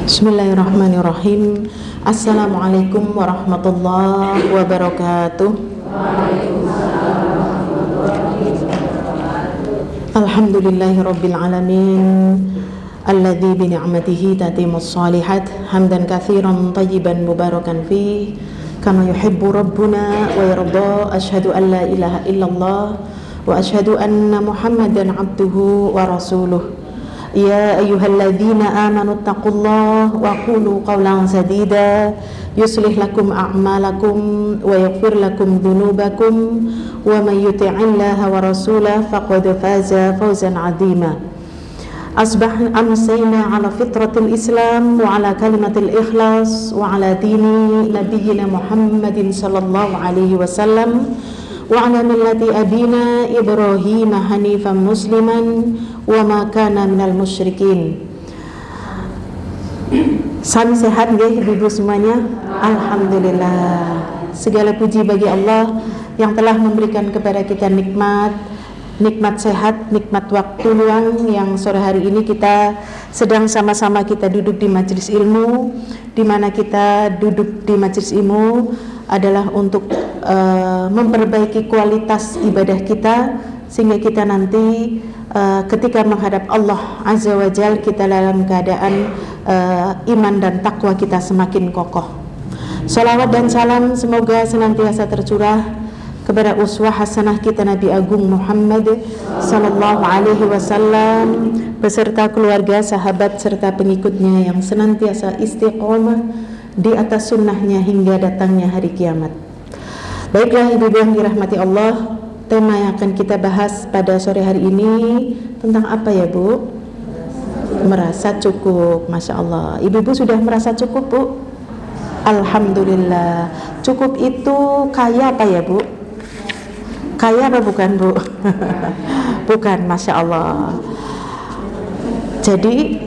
Bismillahirrahmanirrahim. Assalamualaikum warahmatullahi wabarakatuh. Alhamdulillahi rabbil alamin, alladzi bi ni'matihi tatimmus shalihat, hamdan katsiran tayyiban mubarakan fih, kama yuhibbu rabbuna wa yarda. Asyhadu an la ilaha illallah wa asyhadu anna Muhammadan abduhu wa rasuluh. Ya ayyuhalladzina amanu taqullaha wa qulu qawlan sadida yuslih lakum a'malakum wa yaghfir lakum dhunubakum wa may yuti'illaha wa rasulahu faqad faza fawzan 'azima. Amsayna 'ala fitratil Islam wa 'ala kalimatil ikhlas wa 'ala dini nabiyyina Muhammadin sallallahu alaihi wasallam wa 'ala millati abina Ibrahim hanifan musliman wa ma kana minal musyrikin. Sami sehat nggih ibu-ibu semuanya? Alhamdulillah. Segala puji bagi Allah yang telah memberikan kepada kita nikmat sehat, nikmat waktu luang yang sore hari ini kita sedang sama-sama kita duduk di majelis ilmu, di mana kita duduk di majelis ilmu adalah untuk memperbaiki kualitas ibadah kita sehingga kita nanti ketika menghadap Allah Azza wa Jalla kita dalam keadaan iman dan takwa kita semakin kokoh. Salawat dan salam semoga senantiasa tercurah kepada uswah hasanah kita Nabi Agung Muhammad sallallahu alaihi wasallam beserta keluarga, sahabat serta pengikutnya yang senantiasa istiqomah di atas sunnahnya hingga datangnya hari kiamat. Baiklah ibu-ibu yang dirahmati Allah, tema yang akan kita bahas pada sore hari ini tentang apa ya Bu? Merasa cukup. Masya Allah, ibu-ibu sudah merasa cukup Bu? Alhamdulillah. Cukup itu kaya apa ya Bu? Kaya apa bukan Bu? Bukan, Masya Allah. Jadi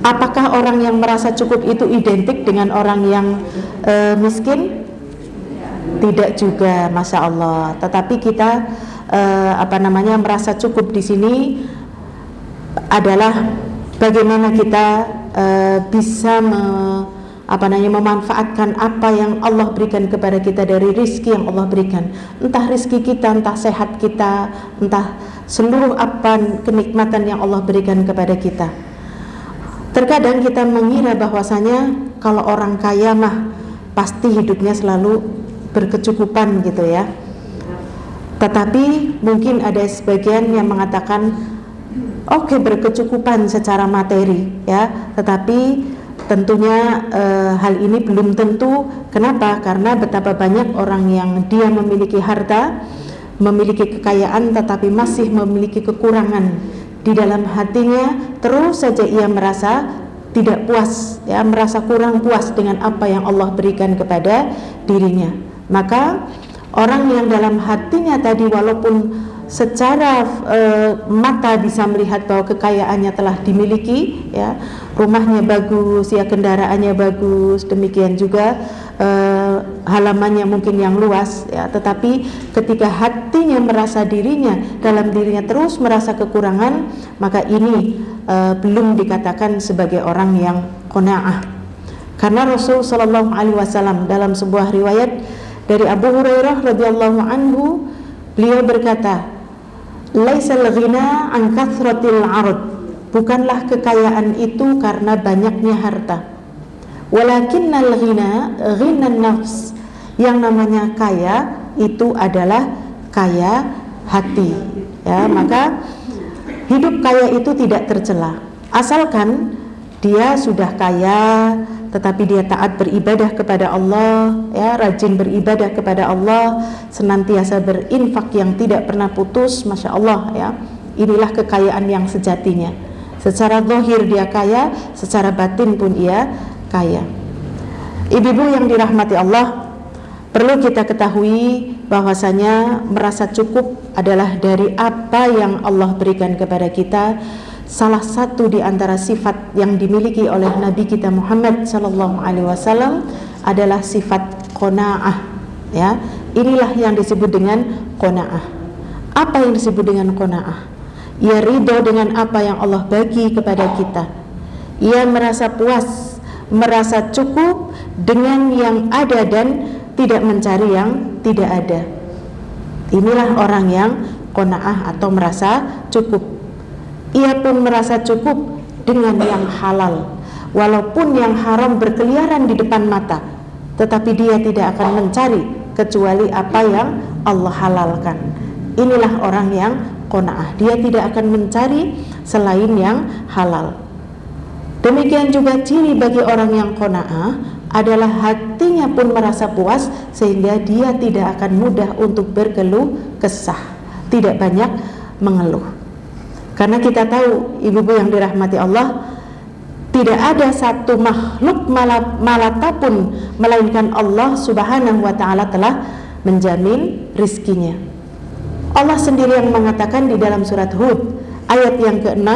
apakah orang yang merasa cukup itu identik dengan orang yang miskin? Tidak juga, Masya Allah. Tetapi kita merasa cukup di sini adalah bagaimana kita bisa memanfaatkan apa yang Allah berikan kepada kita dari rizki yang Allah berikan. Entah rizki kita, entah sehat kita, entah seluruh apa kenikmatan yang Allah berikan kepada kita. Terkadang kita mengira bahwasanya kalau orang kaya mah pasti hidupnya selalu berkecukupan gitu ya. Tetapi mungkin ada sebagian yang mengatakan oke, berkecukupan secara materi ya, tetapi tentunya hal ini belum tentu. Kenapa? Karena betapa banyak orang yang dia memiliki harta, memiliki kekayaan, tetapi masih memiliki kekurangan di dalam hatinya. Terus saja ia merasa tidak puas ya, merasa kurang puas dengan apa yang Allah berikan kepada dirinya. Maka orang yang dalam hatinya tadi walaupun secara mata bisa melihat bahwa kekayaannya telah dimiliki ya, rumahnya bagus ya, kendaraannya bagus, demikian juga halamannya mungkin yang luas ya, tetapi ketika hatinya merasa dalam dirinya terus merasa kekurangan, maka ini belum dikatakan sebagai orang yang qanaah. Karena Rasul sallallahu alaihi wasallam dalam sebuah riwayat dari Abu Hurairah radhiyallahu anhu, beliau berkata, laisal ghina an kathratil 'arad, bukanlah kekayaan itu karena banyaknya harta, walakinnal ghina ghinan nafs, yang namanya kaya itu adalah kaya hati ya. Maka hidup kaya itu tidak tercela asalkan dia sudah kaya tetapi dia taat beribadah kepada Allah ya, rajin beribadah kepada Allah, senantiasa berinfak yang tidak pernah putus. Masya Allah ya, inilah kekayaan yang sejatinya. Secara zahir dia kaya, secara batin pun ia kaya. Ibu-ibu yang dirahmati Allah, perlu kita ketahui bahwasanya merasa cukup adalah dari apa yang Allah berikan kepada kita. Salah satu di antara sifat yang dimiliki oleh Nabi kita Muhammad sallallahu alaihi wasallam adalah sifat qanaah ya. Inilah yang disebut dengan qanaah. Apa yang disebut dengan qanaah? Ia ridho dengan apa yang Allah bagi kepada kita. Ia merasa puas, merasa cukup dengan yang ada dan tidak mencari yang tidak ada. Inilah orang yang qanaah atau merasa cukup. Ia pun merasa cukup dengan yang halal, walaupun yang haram berkeliaran di depan mata, tetapi dia tidak akan mencari kecuali apa yang Allah halalkan. Inilah orang yang qanaah, dia tidak akan mencari selain yang halal. Demikian juga ciri bagi orang yang qanaah adalah hatinya pun merasa puas, sehingga dia tidak akan mudah untuk berkeluh kesah, tidak banyak mengeluh. Karena kita tahu, ibu-ibu yang dirahmati Allah, tidak ada satu makhluk malata pun melainkan Allah Subhanahu wa ta'ala telah menjamin rizkinya. Allah sendiri yang mengatakan di dalam surat Hud ayat yang ke-6,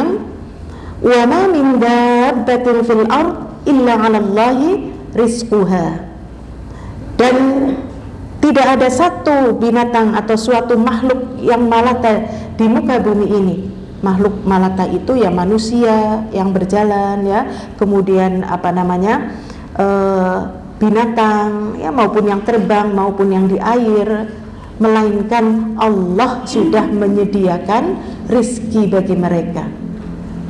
wa ma min dabbatin fil ard illa 'alallahi rizquha. Dan tidak ada satu binatang atau suatu makhluk yang malata di muka bumi ini. Makhluk malata itu ya manusia yang berjalan ya, kemudian binatang ya, maupun yang terbang maupun yang di air, melainkan Allah sudah menyediakan rizki bagi mereka.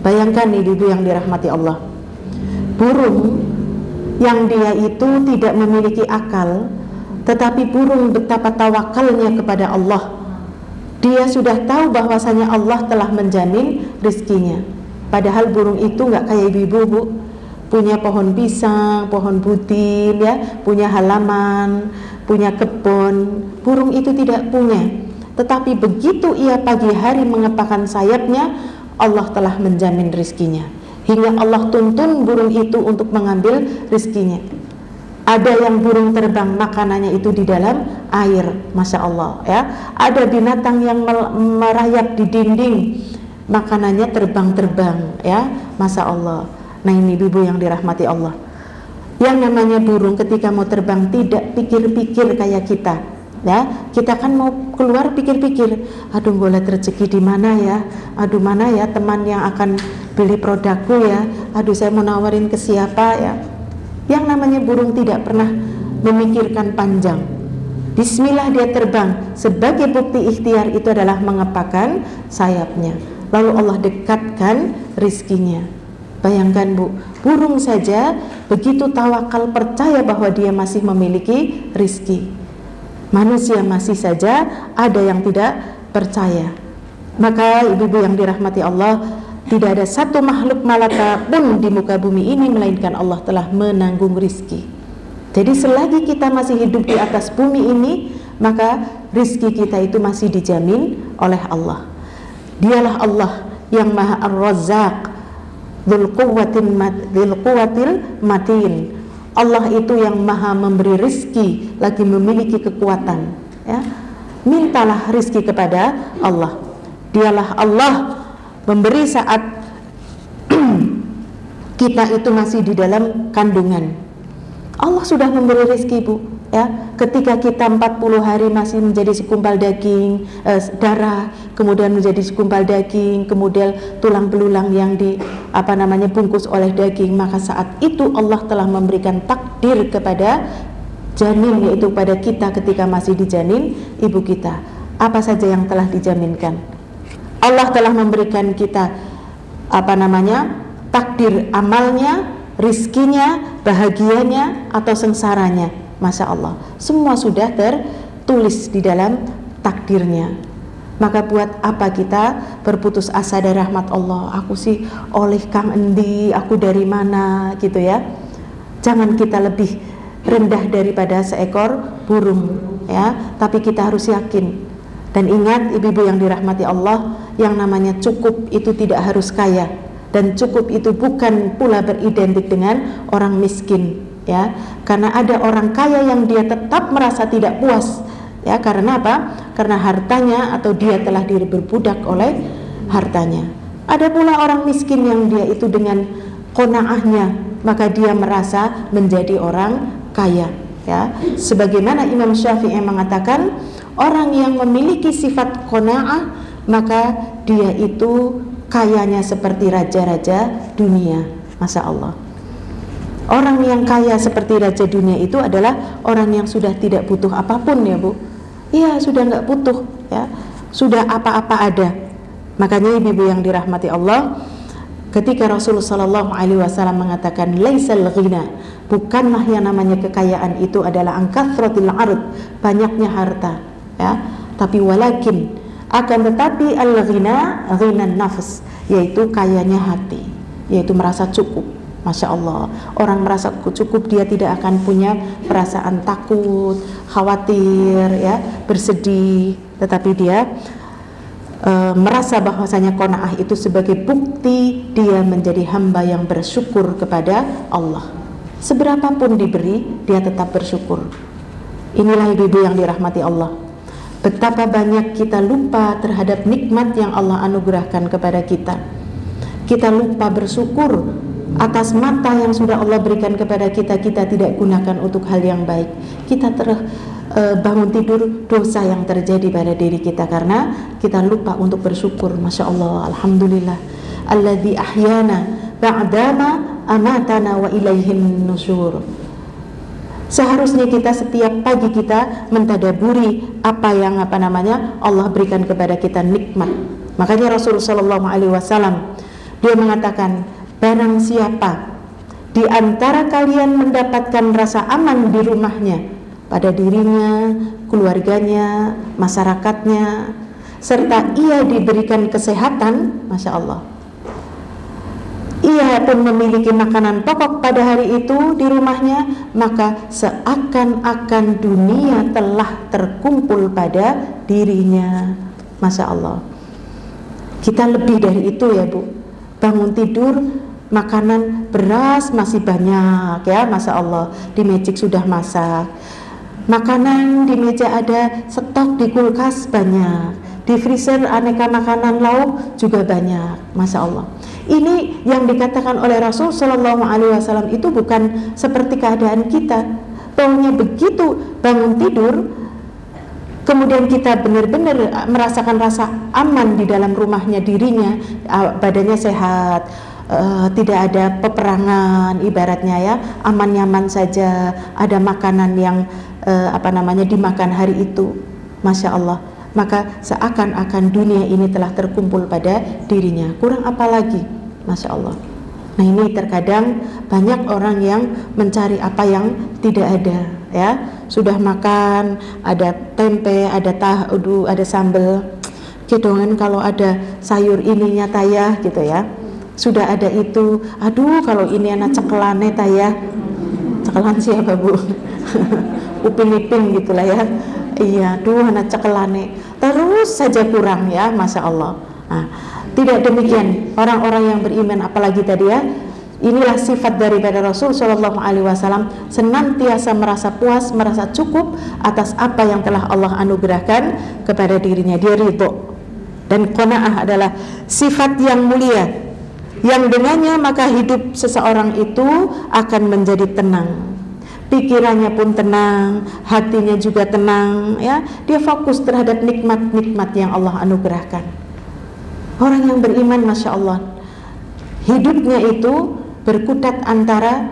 Bayangkan ibu-ibu yang dirahmati Allah, burung yang dia itu tidak memiliki akal, tetapi burung betapa tawakalnya kepada Allah. Dia sudah tahu bahwasanya Allah telah menjamin rizkinya. Padahal burung itu nggak kayak ibu-ibu, punya pohon pisang, pohon butir ya, punya halaman, punya kebun. Burung itu tidak punya. Tetapi begitu ia pagi hari mengepakkan sayapnya, Allah telah menjamin rizkinya. Hingga Allah tuntun burung itu untuk mengambil rizkinya. Ada yang burung terbang, makanannya itu di dalam air, Masya Allah ya. Ada binatang yang merayap di dinding, makanannya terbang-terbang ya, Masya Allah. Nah ini ibu yang dirahmati Allah, yang namanya burung ketika mau terbang tidak pikir-pikir kayak kita ya. Kita kan mau keluar pikir-pikir, aduh golek rezeki di mana ya, aduh mana ya teman yang akan beli produkku ya, aduh saya mau nawarin ke siapa ya. Yang namanya burung tidak pernah memikirkan panjang. Bismillah dia terbang. Sebagai bukti ikhtiar itu adalah mengepakkan sayapnya, lalu Allah dekatkan rizkinya. Bayangkan bu, burung saja begitu tawakal, percaya bahwa dia masih memiliki rizki. Manusia masih saja ada yang tidak percaya. Maka ibu-ibu yang dirahmati Allah, tidak ada satu makhluk malaka pun di muka bumi ini melainkan Allah telah menanggung rizki. Jadi selagi kita masih hidup di atas bumi ini, maka rizki kita itu masih dijamin oleh Allah. Dialah Allah yang Maha Ar-Razzaq, Dzul Quwwatil Matin. Allah itu yang Maha memberi rizki, lagi memiliki kekuatan ya. Mintalah rizki kepada Allah. Dialah Allah memberi saat kita itu masih di dalam kandungan. Allah sudah memberi rezeki bu ya. Ketika kita 40 hari masih menjadi segumpal daging, darah, kemudian menjadi segumpal daging, kemudian tulang belulang yang bungkus oleh daging, maka saat itu Allah telah memberikan takdir kepada janin, yaitu pada kita ketika masih di janin ibu kita. Apa saja yang telah dijaminkan? Allah telah memberikan kita takdir amalnya, rizkinya, bahagianya atau sengsaranya. Masya Allah, semua sudah tertulis di dalam takdirnya. Maka buat apa kita berputus asa dari rahmat Allah? Aku sih oleh kang endi, aku dari mana gitu ya. Jangan kita lebih rendah daripada seekor burung ya, tapi kita harus yakin. Dan ingat ibu-ibu yang dirahmati Allah, yang namanya cukup itu tidak harus kaya, dan cukup itu bukan pula beridentik dengan orang miskin ya. Karena ada orang kaya yang dia tetap merasa tidak puas ya. Karena apa? Karena hartanya, atau dia telah berbudak oleh hartanya. Ada pula orang miskin yang dia itu dengan qanaahnya, maka dia merasa menjadi orang kaya ya. Sebagaimana Imam Syafi'i mengatakan, orang yang memiliki sifat qanaah, maka dia itu kayanya seperti raja-raja dunia. Masya Allah. Orang yang kaya seperti raja dunia itu adalah orang yang sudah tidak butuh apapun ya Bu. Iya, sudah nggak butuh ya, sudah apa-apa ada. Makanya ibu yang dirahmati Allah, ketika Rasulullah SAW mengatakan laisal ghina, bukanlah yang namanya kekayaan itu adalah angkathratil ard, banyaknya harta ya, tapi walakin, akan tetapi al-ghina, ghinan nafs, yaitu kayanya hati, yaitu merasa cukup. Masya Allah, orang merasa cukup, dia tidak akan punya perasaan takut, khawatir ya, bersedih, tetapi dia merasa bahwasanya qanaah itu sebagai bukti dia menjadi hamba yang bersyukur kepada Allah. Seberapapun diberi, dia tetap bersyukur. Inilah ibu-ibu yang dirahmati Allah. Betapa banyak kita lupa terhadap nikmat yang Allah anugerahkan kepada kita. Kita lupa bersyukur atas mata yang sudah Allah berikan kepada kita, kita tidak gunakan untuk hal yang baik. Kita bangun tidur, dosa yang terjadi pada diri kita karena kita lupa untuk bersyukur. Masya Allah, alhamdulillah alladzi ahyana ba'dama amatana wa ilaihin nusyur. Seharusnya kita setiap pagi kita mentadaburi apa yang Allah berikan kepada kita nikmat. Makanya Rasulullah SAW dia mengatakan, barang siapa di antara kalian mendapatkan rasa aman di rumahnya, pada dirinya, keluarganya, masyarakatnya, serta ia diberikan kesehatan, Masya Allah, ia pun memiliki makanan pokok pada hari itu di rumahnya, maka seakan-akan dunia telah terkumpul pada dirinya. Masya Allah. Kita lebih dari itu ya Bu. Bangun tidur, makanan beras masih banyak ya, Masya Allah, di Magic sudah masak. Makanan di meja ada, stok di kulkas banyak, di freezer aneka makanan lauk juga banyak, Masya Allah. Ini yang dikatakan oleh Rasul Shallallahu Alaihi Wasallam itu bukan seperti keadaan kita, bahwa begitu bangun tidur, kemudian kita benar-benar merasakan rasa aman di dalam rumahnya, dirinya, badannya sehat, tidak ada peperangan, ibaratnya ya, aman-nyaman saja, ada makanan yang dimakan hari itu, Masya Allah, maka seakan-akan dunia ini telah terkumpul pada dirinya. Kurang apa lagi, Masya Allah. Nah, ini terkadang banyak orang yang mencari apa yang tidak ada ya. Sudah makan, ada tempe, ada tahu, ada sambal, gedongan kalau ada sayur ininya tayah gitu ya. Sudah ada itu, aduh kalau ini anak cekelane tayah. Cekelan siapa Bu? Upin-ipin gitulah ya. Iya, aduh anak cekelane. Terus saja kurang ya, Masya Allah. Nah, tidak demikian orang-orang yang beriman, apalagi tadi ya. Inilah sifat daripada Rasul Shallallahu Alaihi Wasallam, senantiasa merasa puas, merasa cukup atas apa yang telah Allah anugerahkan kepada dirinya. Dia ridho. Dan qanaah adalah sifat yang mulia, yang dengannya maka hidup seseorang itu akan menjadi tenang. Pikirannya pun tenang, hatinya juga tenang ya. Dia fokus terhadap nikmat-nikmat yang Allah anugerahkan. Orang yang beriman, Masya Allah, hidupnya itu berkutat antara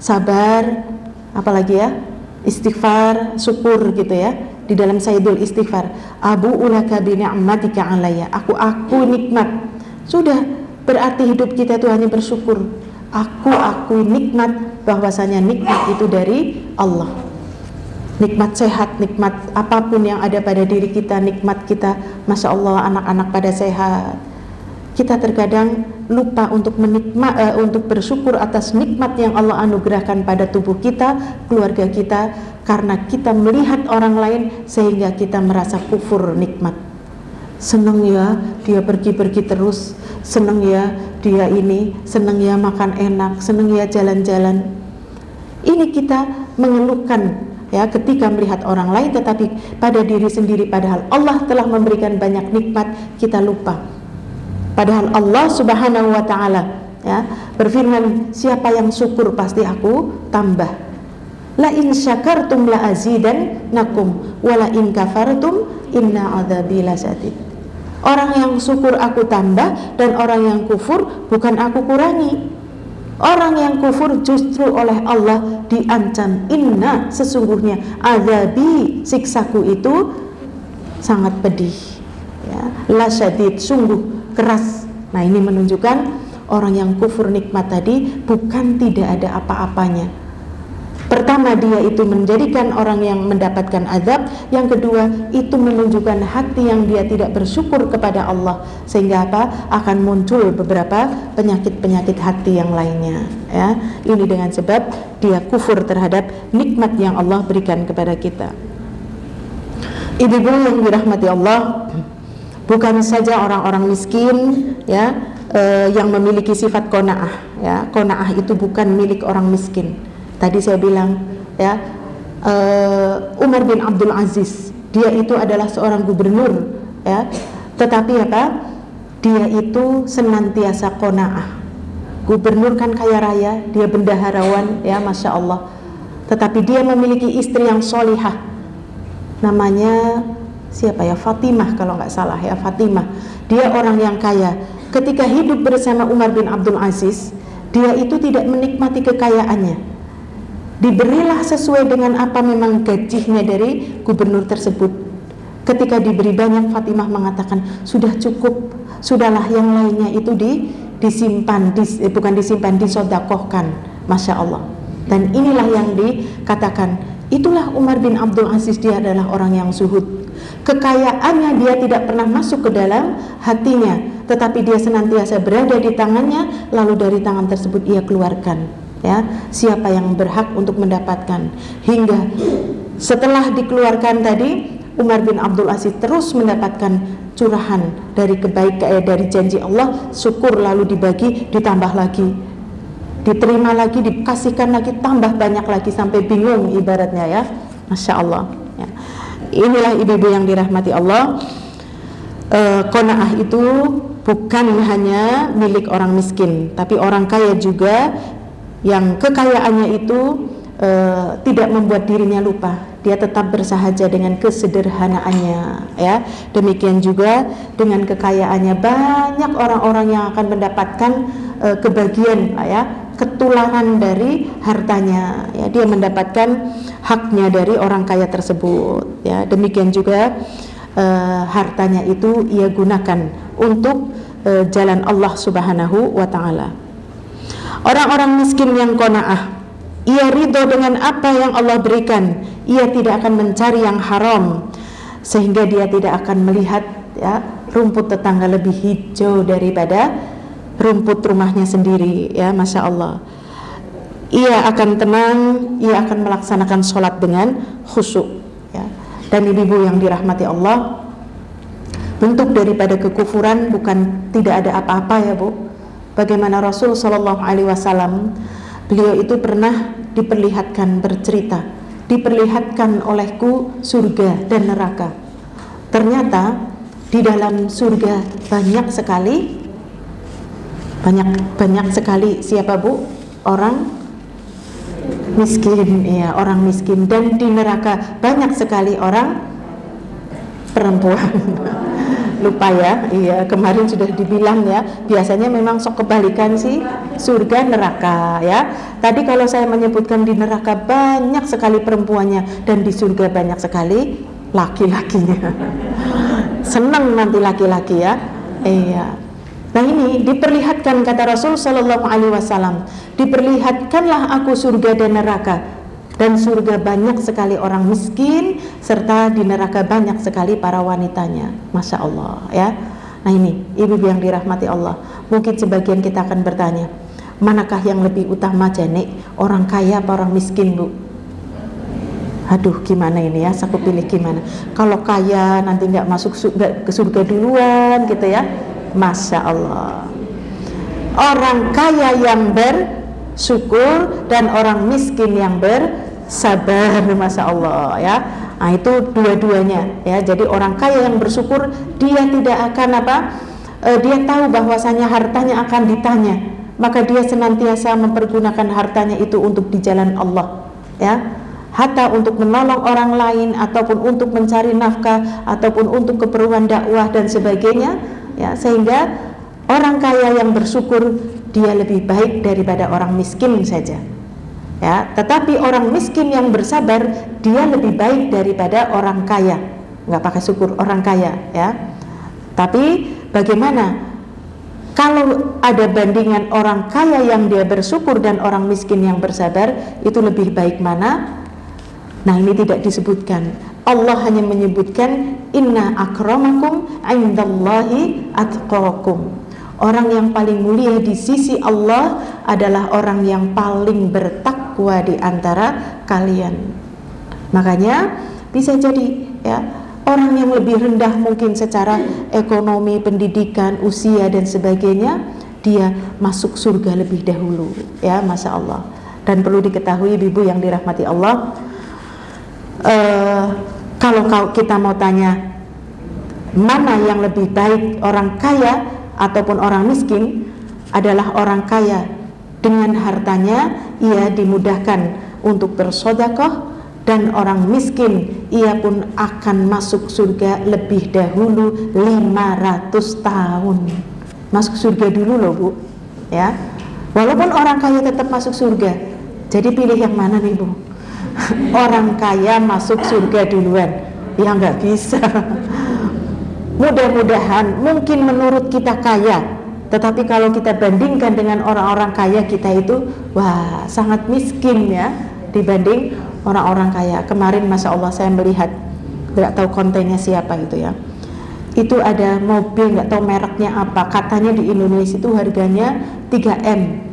sabar, apalagi ya, istighfar, syukur gitu ya. Di dalam Sayyidul Istighfar, Abu ulaka bi ni'matika alayya, aku nikmat. Sudah, berarti hidup kita itu hanya bersyukur. Aku akui nikmat, bahwasanya nikmat itu dari Allah. Nikmat sehat, nikmat apapun yang ada pada diri kita, nikmat kita, Masya Allah, anak-anak pada sehat. Kita terkadang lupa untuk untuk bersyukur atas nikmat yang Allah anugerahkan pada tubuh kita, keluarga kita, karena kita melihat orang lain sehingga kita merasa kufur nikmat. Seneng ya dia pergi-pergi terus, seneng ya dia ini, seneng ya makan enak, seneng ya jalan-jalan. Ini kita mengeluhkan ya ketika melihat orang lain, tetapi pada diri sendiri padahal Allah telah memberikan banyak nikmat, kita lupa. Padahal Allah Subhanahu wa taala ya berfirman, siapa yang syukur pasti aku tambah. La in syakartum la azidannakum wa la in kafartum inna adzabi lasyadid. Orang yang syukur aku tambah, dan orang yang kufur bukan aku kurangi. Orang yang kufur justru oleh Allah diancam, inna sesungguhnya azabi siksaku itu sangat pedih, ya, la syadid sungguh keras. Nah ini menunjukkan orang yang kufur nikmat tadi bukan tidak ada apa-apanya. Pertama, dia itu menjadikan orang yang mendapatkan azab. Yang kedua, itu menunjukkan hati yang dia tidak bersyukur kepada Allah, sehingga apa? Akan muncul beberapa penyakit-penyakit hati yang lainnya, ya. Ini dengan sebab dia kufur terhadap nikmat yang Allah berikan kepada kita. Ibu-ibu yang dirahmati Allah, bukan saja orang-orang miskin, ya, yang memiliki sifat qanaah, ya. Qanaah itu bukan milik orang miskin. Tadi saya bilang, ya, Umar bin Abdul Aziz, dia itu adalah seorang gubernur, ya, tetapi apa? Dia itu senantiasa qanaah. Gubernur kan kaya raya, dia bendaharawan, ya, masya Allah. Tetapi dia memiliki istri yang solihah, namanya siapa ya? Fatimah kalau nggak salah, ya, Fatimah. Dia orang yang kaya. Ketika hidup bersama Umar bin Abdul Aziz, dia itu tidak menikmati kekayaannya. Diberilah sesuai dengan apa memang gajinya dari gubernur tersebut. Ketika diberi banyak, Fatimah mengatakan, sudah cukup, sudahlah yang lainnya itu disimpan, bukan disimpan, disodakohkan. Masya Allah. Dan inilah yang dikatakan, itulah Umar bin Abdul Aziz, dia adalah orang yang zuhud. Kekayaannya dia tidak pernah masuk ke dalam hatinya, tetapi dia senantiasa berada di tangannya, lalu dari tangan tersebut ia keluarkan. Ya, siapa yang berhak untuk mendapatkan, hingga setelah dikeluarkan tadi, Umar bin Abdul Aziz terus mendapatkan curahan dari kebaikan, dari janji Allah, syukur lalu dibagi, ditambah lagi, diterima lagi, dikasihkan lagi, tambah banyak lagi, sampai bingung ibaratnya, ya, masya Allah, ya. Inilah ibu-ibu yang dirahmati Allah. Qanaah itu bukan hanya milik orang miskin, tapi orang kaya juga, yang kekayaannya itu tidak membuat dirinya lupa. Dia tetap bersahaja dengan kesederhanaannya, ya. Demikian juga dengan kekayaannya, banyak orang-orang yang akan mendapatkan kebagian, ya, ketularan dari hartanya, ya. Dia mendapatkan haknya dari orang kaya tersebut, ya. Demikian juga hartanya itu ia gunakan untuk jalan Allah Subhanahu wa ta'ala. Orang-orang miskin yang qanaah, ia ridho dengan apa yang Allah berikan. Ia tidak akan mencari yang haram, sehingga dia tidak akan melihat, ya, rumput tetangga lebih hijau daripada rumput rumahnya sendiri, ya, masya Allah. Ia akan tenang, ia akan melaksanakan sholat dengan khusyuk, ya. Dan ibu-ibu yang dirahmati Allah, bentuk daripada kekufuran bukan tidak ada apa-apa, ya Bu. Bagaimana Rasul Shallallahu Alaihi Wasallam, beliau itu pernah diperlihatkan, bercerita, diperlihatkan olehku surga dan neraka. Ternyata di dalam surga banyak sekali siapa Bu? Orang miskin, ya, orang miskin. Dan di neraka banyak sekali orang perempuan. Lupa ya, iya, kemarin sudah dibilang, ya, biasanya memang sok kebalikan sih, surga neraka, ya. Tadi kalau saya menyebutkan di neraka banyak sekali perempuannya, dan di surga banyak sekali laki-lakinya. Senang nanti laki-laki, ya. Iya. Nah ini diperlihatkan, kata Rasul Sallallahu Alaihi Wasallam, diperlihatkanlah aku surga dan neraka. Dan surga banyak sekali orang miskin, serta di neraka banyak sekali para wanitanya. Masya Allah, ya. Nah ini ibu-ibu yang dirahmati Allah, mungkin sebagian kita akan bertanya, manakah yang lebih utama Janik, orang kaya apa orang miskin Bu? Aduh gimana ini, ya, aku pilih gimana. Kalau kaya nanti nggak masuk ke surga duluan gitu, ya. Masya Allah, orang kaya yang bersyukur dan orang miskin yang bersabar, masya Allah, ya. Nah itu dua-duanya, ya. Jadi orang kaya yang bersyukur, dia tidak akan dia tahu bahwasanya hartanya akan ditanya, maka dia senantiasa mempergunakan hartanya itu untuk di jalan Allah, ya. Hatta untuk menolong orang lain, ataupun untuk mencari nafkah, ataupun untuk keperluan dakwah dan sebagainya, ya. Sehingga orang kaya yang bersyukur dia lebih baik daripada orang miskin saja. Ya, tetapi orang miskin yang bersabar dia lebih baik daripada orang kaya. Nggak pakai syukur, orang kaya, ya. Tapi bagaimana kalau ada bandingan orang kaya yang dia bersyukur dan orang miskin yang bersabar, itu lebih baik mana? Nah, ini tidak disebutkan. Allah hanya menyebutkan inna akramakum indallahi atqakum. Orang yang paling mulia di sisi Allah adalah orang yang paling bertakwa di antara kalian. Makanya bisa jadi, ya, orang yang lebih rendah mungkin secara ekonomi, pendidikan, usia dan sebagainya, dia masuk surga lebih dahulu, ya, Masya Allah. Dan perlu diketahui ibu yang dirahmati Allah, kalau kita mau tanya mana yang lebih baik, orang kaya ataupun orang miskin, adalah orang kaya dengan hartanya ia dimudahkan untuk bersedekah, dan orang miskin ia pun akan masuk surga lebih dahulu 500 tahun. Masuk surga dulu loh Bu, ya. Walaupun orang kaya tetap masuk surga. Jadi pilih yang mana nih Bu? Orang kaya masuk surga duluan? Ya nggak bisa. Mudah-mudahan mungkin menurut kita kaya, tetapi kalau kita bandingkan dengan orang-orang kaya, kita itu wah sangat miskin ya dibanding orang-orang kaya. Kemarin Masya Allah saya melihat, tidak tahu kontennya siapa itu ya, itu ada mobil, nggak tahu mereknya apa, katanya di Indonesia itu harganya 3M.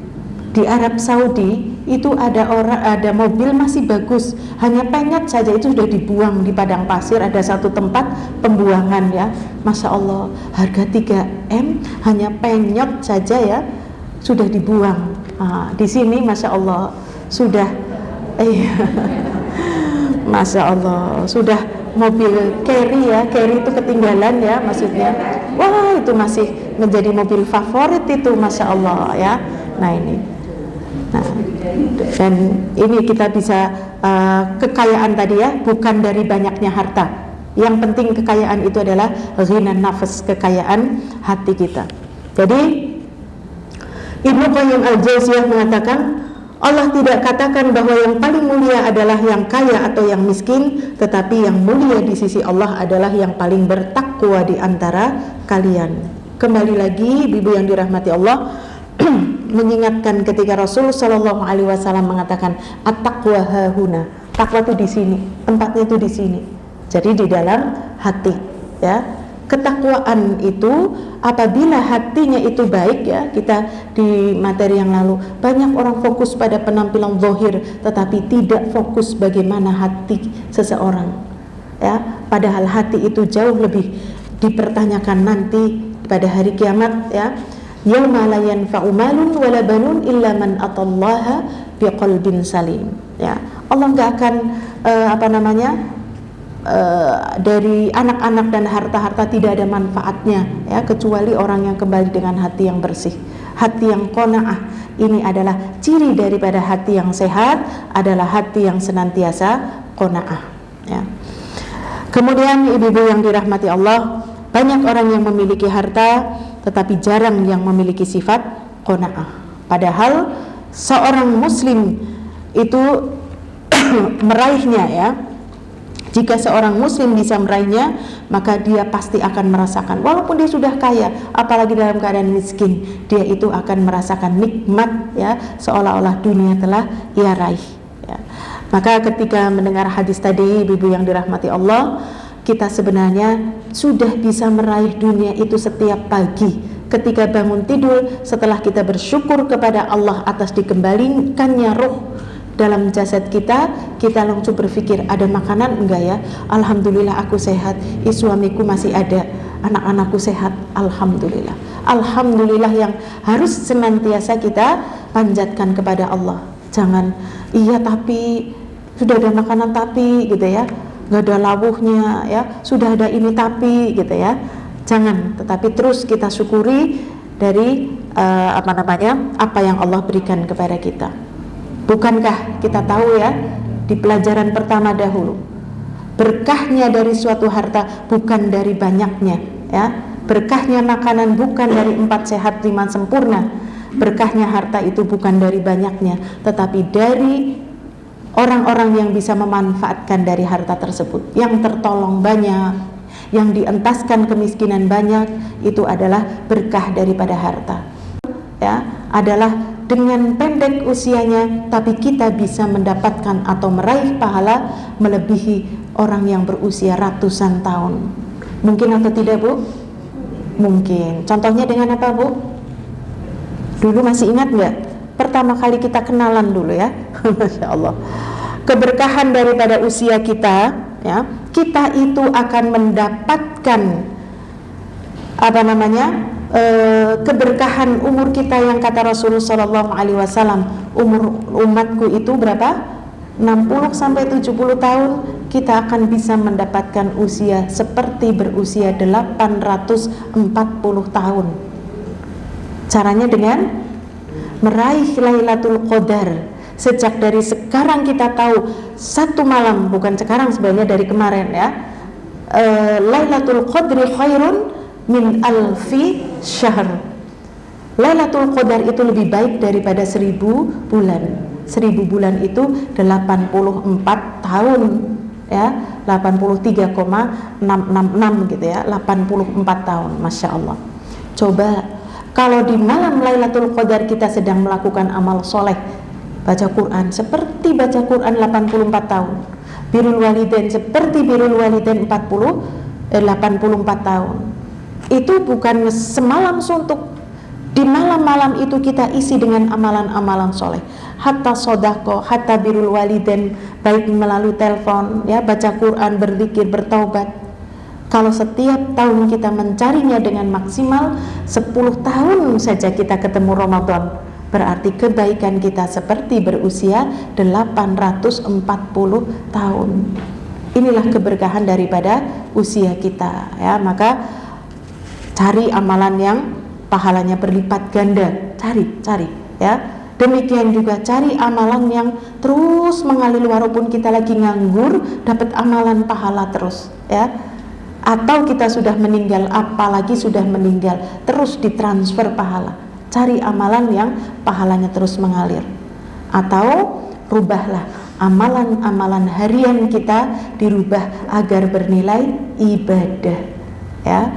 Di Arab Saudi itu ada mobil masih bagus, hanya penyet saja itu sudah dibuang di padang pasir, ada satu tempat pembuangan ya. Masya Allah, harga 3M hanya penyet saja ya sudah dibuang. Nah, di sini Masya Allah sudah Masya Allah sudah mobil carry ya, carry itu ketinggalan ya, maksudnya wah itu masih menjadi mobil favorit itu, Masya Allah ya. Nah ini, nah, dan ini kita bisa kekayaan tadi ya bukan dari banyaknya harta, yang penting kekayaan itu adalah ghinan nafas, kekayaan hati kita. Jadi Ibnu Qayyim al-Jauziyah mengatakan, Allah tidak katakan bahwa yang paling mulia adalah yang kaya atau yang miskin, tetapi yang mulia di sisi Allah adalah yang paling bertakwa di antara kalian. Kembali lagi ibu yang dirahmati Allah, mengingatkan ketika Rasul Shallallahu Alaihi Wasallam mengatakan at-taqwa hahuna, takwa itu di sini, tempatnya itu di sini. Jadi di dalam hati, ya. Ketakwaan itu apabila hatinya itu baik ya, kita di materi yang lalu banyak orang fokus pada penampilan zahir tetapi tidak fokus bagaimana hati seseorang ya, padahal hati itu jauh lebih dipertanyakan nanti pada hari kiamat ya. Yauma la yanfa'u malun wala banun illa man atallaha biqalbin salim ya. Allah enggak akan dari anak-anak dan harta-harta tidak ada manfaatnya ya, kecuali orang yang kembali dengan hati yang bersih, hati yang qanaah. Ini adalah ciri daripada hati yang sehat, adalah hati yang senantiasa qanaah ya. Kemudian ibu-ibu yang dirahmati Allah, banyak orang yang memiliki harta tetapi jarang yang memiliki sifat qanaah. Padahal seorang muslim itu meraihnya ya. Jika seorang muslim bisa meraihnya, maka dia pasti akan merasakan, walaupun dia sudah kaya, apalagi dalam keadaan miskin, dia itu akan merasakan nikmat ya, seolah-olah dunia telah ia raih ya. Maka ketika mendengar hadis tadi, ibu yang dirahmati Allah, kita sebenarnya sudah bisa meraih dunia itu setiap pagi. Ketika bangun tidur, setelah kita bersyukur kepada Allah atas dikembalikannya ruh dalam jasad kita, kita langsung berpikir, ada makanan enggak ya? Alhamdulillah aku sehat, suamiku masih ada, anak-anakku sehat, alhamdulillah. Alhamdulillah yang harus senantiasa kita panjatkan kepada Allah. Jangan, iya tapi sudah ada makanan tapi gitu ya, nggak ada lawuhnya ya, sudah ada ini tapi gitu ya. Jangan, tetapi terus kita syukuri dari apa yang Allah berikan kepada kita. Bukankah kita tahu ya di pelajaran pertama dahulu, berkahnya dari suatu harta bukan dari banyaknya ya, berkahnya makanan bukan dari 4 sehat 5 sempurna, Berkahnya harta itu bukan dari banyaknya, tetapi dari orang-orang yang bisa memanfaatkan dari harta tersebut, yang tertolong banyak, yang dientaskan kemiskinan banyak. Itu adalah berkah daripada harta, ya, adalah dengan pendek usianya tapi kita bisa mendapatkan atau meraih pahala melebihi orang yang berusia ratusan tahun. Mungkin atau tidak, Bu? Mungkin. Contohnya dengan apa, Bu? Dulu masih ingat nggak? Pertama kali kita kenalan dulu ya. Masya Allah. Keberkahan daripada usia kita, ya, kita itu akan mendapatkan keberkahan umur kita, yang kata Rasulullah SAW, umur umatku itu berapa? 60 sampai 70 tahun. Kita akan bisa mendapatkan usia seperti berusia 840 tahun. Caranya dengan meraih Lailatul Qadar. Sejak dari sekarang kita tahu satu malam, bukan sekarang, sebenarnya dari kemarin ya, Lailatul Qadri khairun min alfi syahr. Lailatul Qadar itu lebih baik daripada 1000 bulan. 1000 bulan itu 84 tahun ya, 83,666 gitu ya, 84 tahun. Masya Allah. Coba kalau di malam Lailatul Qadar kita sedang melakukan amal soleh, baca Quran seperti baca Quran 84 tahun, birrul walidain seperti birrul walidain 84 tahun. Itu bukan semalam suntuk. Di malam-malam itu kita isi dengan amalan-amalan soleh, hatta sodako, hatta birrul walidain, baik melalui telepon ya, baca Quran, berzikir, bertaubat. Kalau setiap tahun kita mencarinya dengan maksimal, 10 tahun saja kita ketemu Ramadan, berarti kebaikan kita seperti berusia 840 tahun. Inilah keberkahan daripada usia kita ya. Maka cari amalan yang pahalanya berlipat ganda, cari ya. Demikian juga cari amalan yang terus mengalir, walaupun kita lagi nganggur dapat amalan pahala terus ya. Atau kita sudah meninggal, apalagi sudah meninggal, terus ditransfer pahala. Cari amalan yang pahalanya terus mengalir. Atau rubahlah amalan-amalan harian kita, dirubah agar bernilai ibadah ya.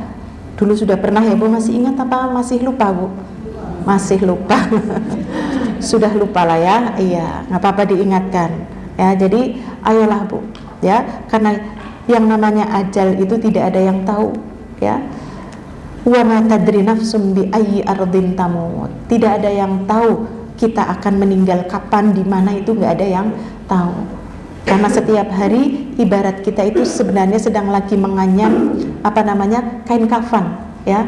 Dulu sudah pernah ya Bu, masih ingat apa masih lupa Bu? Masih lupa. Sudah lupa lah ya. Iya, nggak apa-apa diingatkan ya. Jadi ayolah Bu ya, karena yang namanya ajal itu tidak ada yang tahu ya. Wa ma tadri nafsum bi ayyi ardin tamut. Tidak ada yang tahu kita akan meninggal kapan, di mana, itu nggak ada yang tahu. Karena setiap hari ibarat kita itu sebenarnya sedang lagi menganyam kain kafan ya.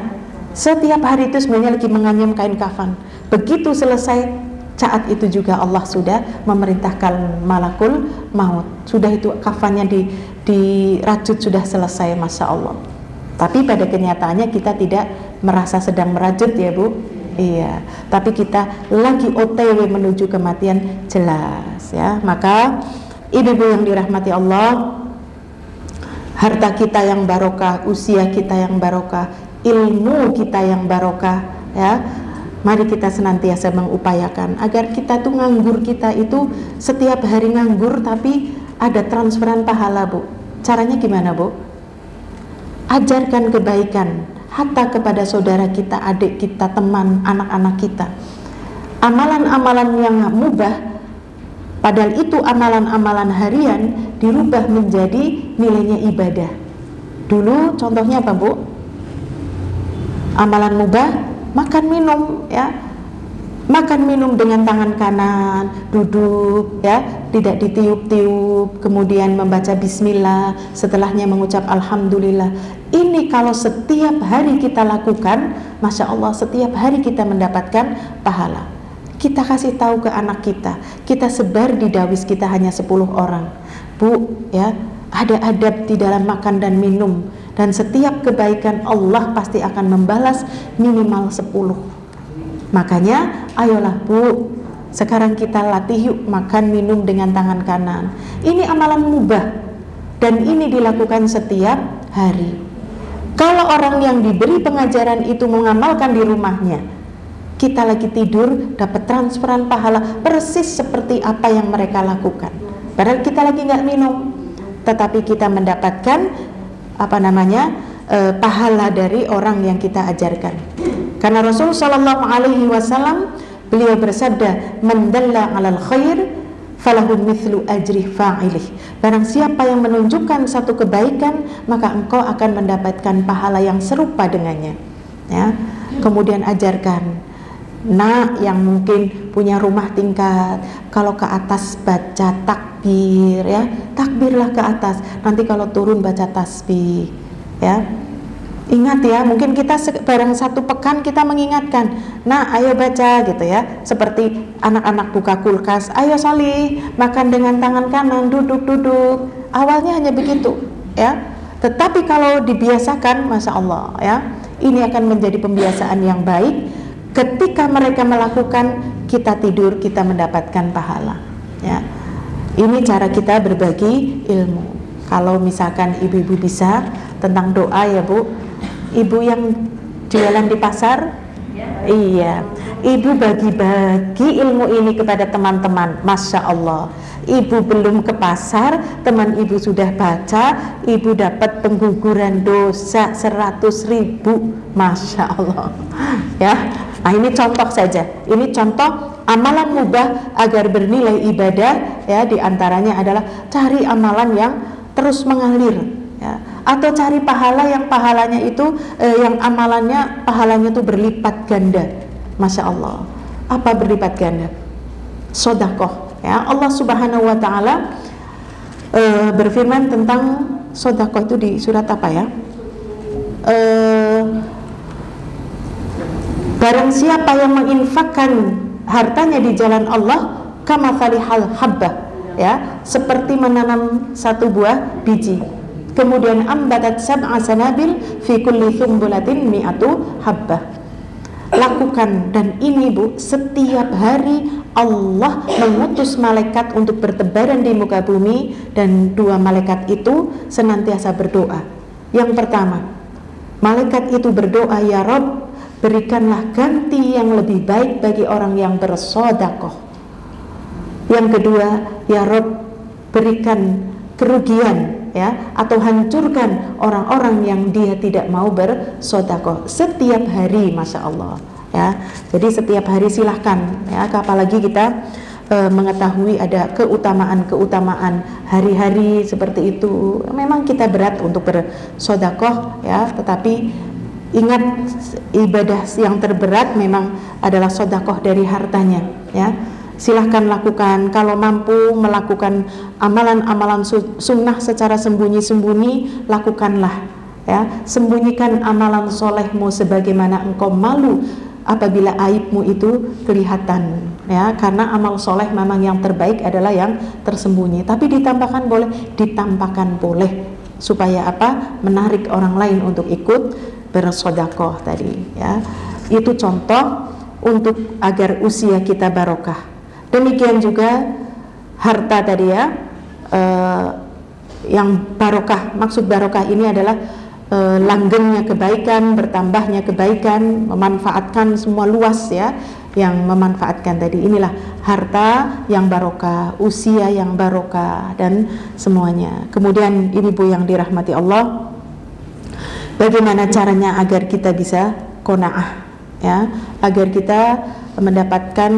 Setiap hari itu sebenarnya lagi menganyam kain kafan. Begitu selesai, saat itu juga Allah sudah memerintahkan malakul maut. Sudah itu kafannya dirajut, sudah selesai, Masya Allah. Tapi pada kenyataannya kita tidak merasa sedang merajut ya Bu. Iya, tapi kita lagi OTW menuju kematian, jelas ya. Maka ibu-ibu yang dirahmati Allah, harta kita yang barokah, usia kita yang barokah, ilmu kita yang barokah ya. Mari kita senantiasa mengupayakan agar kita tuh nganggur kita itu setiap hari nganggur tapi ada transferan pahala Bu. Caranya gimana Bu? Ajarkan kebaikan hatta kepada saudara kita, adik kita, teman, anak-anak kita. Amalan-amalan yang mubah, padahal itu amalan-amalan harian, dirubah menjadi nilainya ibadah. Dulu contohnya apa Bu? Amalan mubah, makan minum ya. Makan minum dengan tangan kanan, duduk ya, tidak ditiup-tiup, kemudian membaca bismillah, setelahnya mengucap alhamdulillah. Ini kalau setiap hari kita lakukan, Masya Allah, setiap hari kita mendapatkan pahala. Kita kasih tahu ke anak kita, kita sebar di dawis kita hanya 10 orang. Bu ya, ada adab di dalam makan dan minum, dan setiap kebaikan Allah pasti akan membalas minimal 10. Makanya ayolah Bu, sekarang kita latih yuk makan minum dengan tangan kanan. Ini amalan mubah dan ini dilakukan setiap hari. Kalau orang yang diberi pengajaran itu mengamalkan di rumahnya, kita lagi tidur dapat transferan pahala persis seperti apa yang mereka lakukan. Padahal kita lagi nggak minum, tetapi kita mendapatkan pahala dari orang yang kita ajarkan. Karena Rasul Shallallahu Alaihi Wasallam beliau bersabda, "Man dalla 'alal khair falahu mithlu ajri fa'ilih." Barang siapa yang menunjukkan satu kebaikan, maka engkau akan mendapatkan pahala yang serupa dengannya. Ya. Kemudian ajarkan, nak yang mungkin punya rumah tingkat, kalau ke atas baca takbir, ya, takbirlah ke atas. Nanti kalau turun baca tasbih, ya. Ingat ya, mungkin kita bareng satu pekan kita mengingatkan, nah ayo baca gitu ya. Seperti anak-anak buka kulkas, ayo Solih makan dengan tangan kanan, duduk. Awalnya hanya begitu ya. Tetapi kalau dibiasakan, Masya Allah ya, ini akan menjadi pembiasaan yang baik. Ketika mereka melakukan, kita tidur, kita mendapatkan pahala ya. Ini cara kita berbagi ilmu. Kalau misalkan ibu-ibu bisa tentang doa ya Bu, ibu yang jualan di pasar, iya, ibu bagi-bagi ilmu ini kepada teman-teman. Masya Allah, ibu belum ke pasar, teman ibu sudah baca, ibu dapat pengguguran dosa 100.000. Masya Allah ya. Nah ini contoh saja, ini contoh amalan mubah agar bernilai ibadah ya. Diantaranya adalah cari amalan yang terus mengalir ya, atau cari pahala yang pahalanya itu yang amalannya pahalanya itu berlipat ganda. Masya Allah. Apa berlipat ganda? Sodakoh ya. Allah Subhanahu wa Ta'ala berfirman tentang sodakoh itu di surat apa ya? Barang siapa yang menginfakkan hartanya di jalan Allah, kamathali habbah ya, seperti menanam satu buah biji, kemudian ambatat sab'a sanabil fi kulli thumbulatin mi'atu habbah. Lakukan, dan ini Bu, setiap hari Allah mengutus malaikat untuk bertebaran di muka bumi, dan dua malaikat itu senantiasa berdoa. Yang pertama, malaikat itu berdoa, ya Rabb, berikanlah ganti yang lebih baik bagi orang yang bersodakoh. Yang kedua, ya Rabb, berikan kerugian ya, atau hancurkan orang-orang yang dia tidak mau bersodakoh. Setiap hari, Masya Allah ya. Jadi setiap hari silahkan ya, apalagi kita mengetahui ada keutamaan hari-hari seperti itu. Memang kita berat untuk bersodakoh ya, tetapi ingat, ibadah yang terberat memang adalah sodakoh dari hartanya ya. Silahkan lakukan. Kalau mampu melakukan amalan-amalan sunnah secara sembunyi-sembunyi, lakukanlah ya. Sembunyikan amalan solehmu sebagaimana engkau malu apabila aibmu itu kelihatan ya. Karena amal soleh memang yang terbaik adalah yang tersembunyi. Tapi ditampakkan boleh supaya apa? Menarik orang lain untuk ikut bersodakoh tadi ya. Itu contoh untuk agar usia kita barokah. Demikian juga harta tadi ya, yang barokah. Maksud barokah ini adalah langgengnya kebaikan, bertambahnya kebaikan, memanfaatkan semua luas ya, yang memanfaatkan tadi. Inilah harta yang barokah, usia yang barokah, dan semuanya. Kemudian ibu-ibu yang dirahmati Allah, bagaimana caranya agar kita bisa qanaah ya, agar kita mendapatkan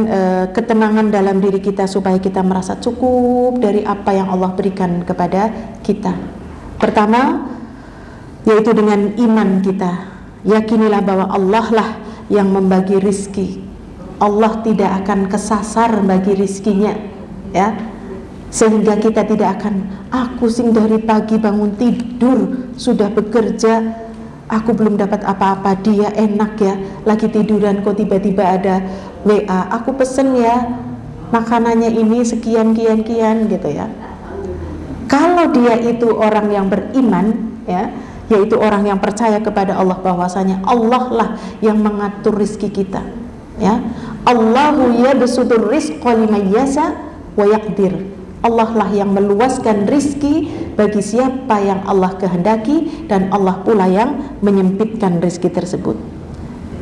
ketenangan dalam diri kita, supaya kita merasa cukup dari apa yang Allah berikan kepada kita. Pertama, yaitu dengan iman kita. Yakinilah bahwa Allah lah yang membagi rizki. Allah tidak akan kesasar bagi rizkinya ya, sehingga kita tidak akan, aku sing dari pagi bangun tidur sudah bekerja, aku belum dapat apa-apa, dia enak ya lagi tiduran kok tiba-tiba ada WA, aku pesen ya makanannya ini sekian kian gitu ya. Kalau dia itu orang yang beriman ya, yaitu orang yang percaya kepada Allah, bahwasanya Allah lah yang mengatur rizki kita ya. Allahu yabsutur rizqa liman yasha wa yaqdir. Allah lah yang meluaskan rizki bagi siapa yang Allah kehendaki, dan Allah pula yang menyempitkan rizki tersebut.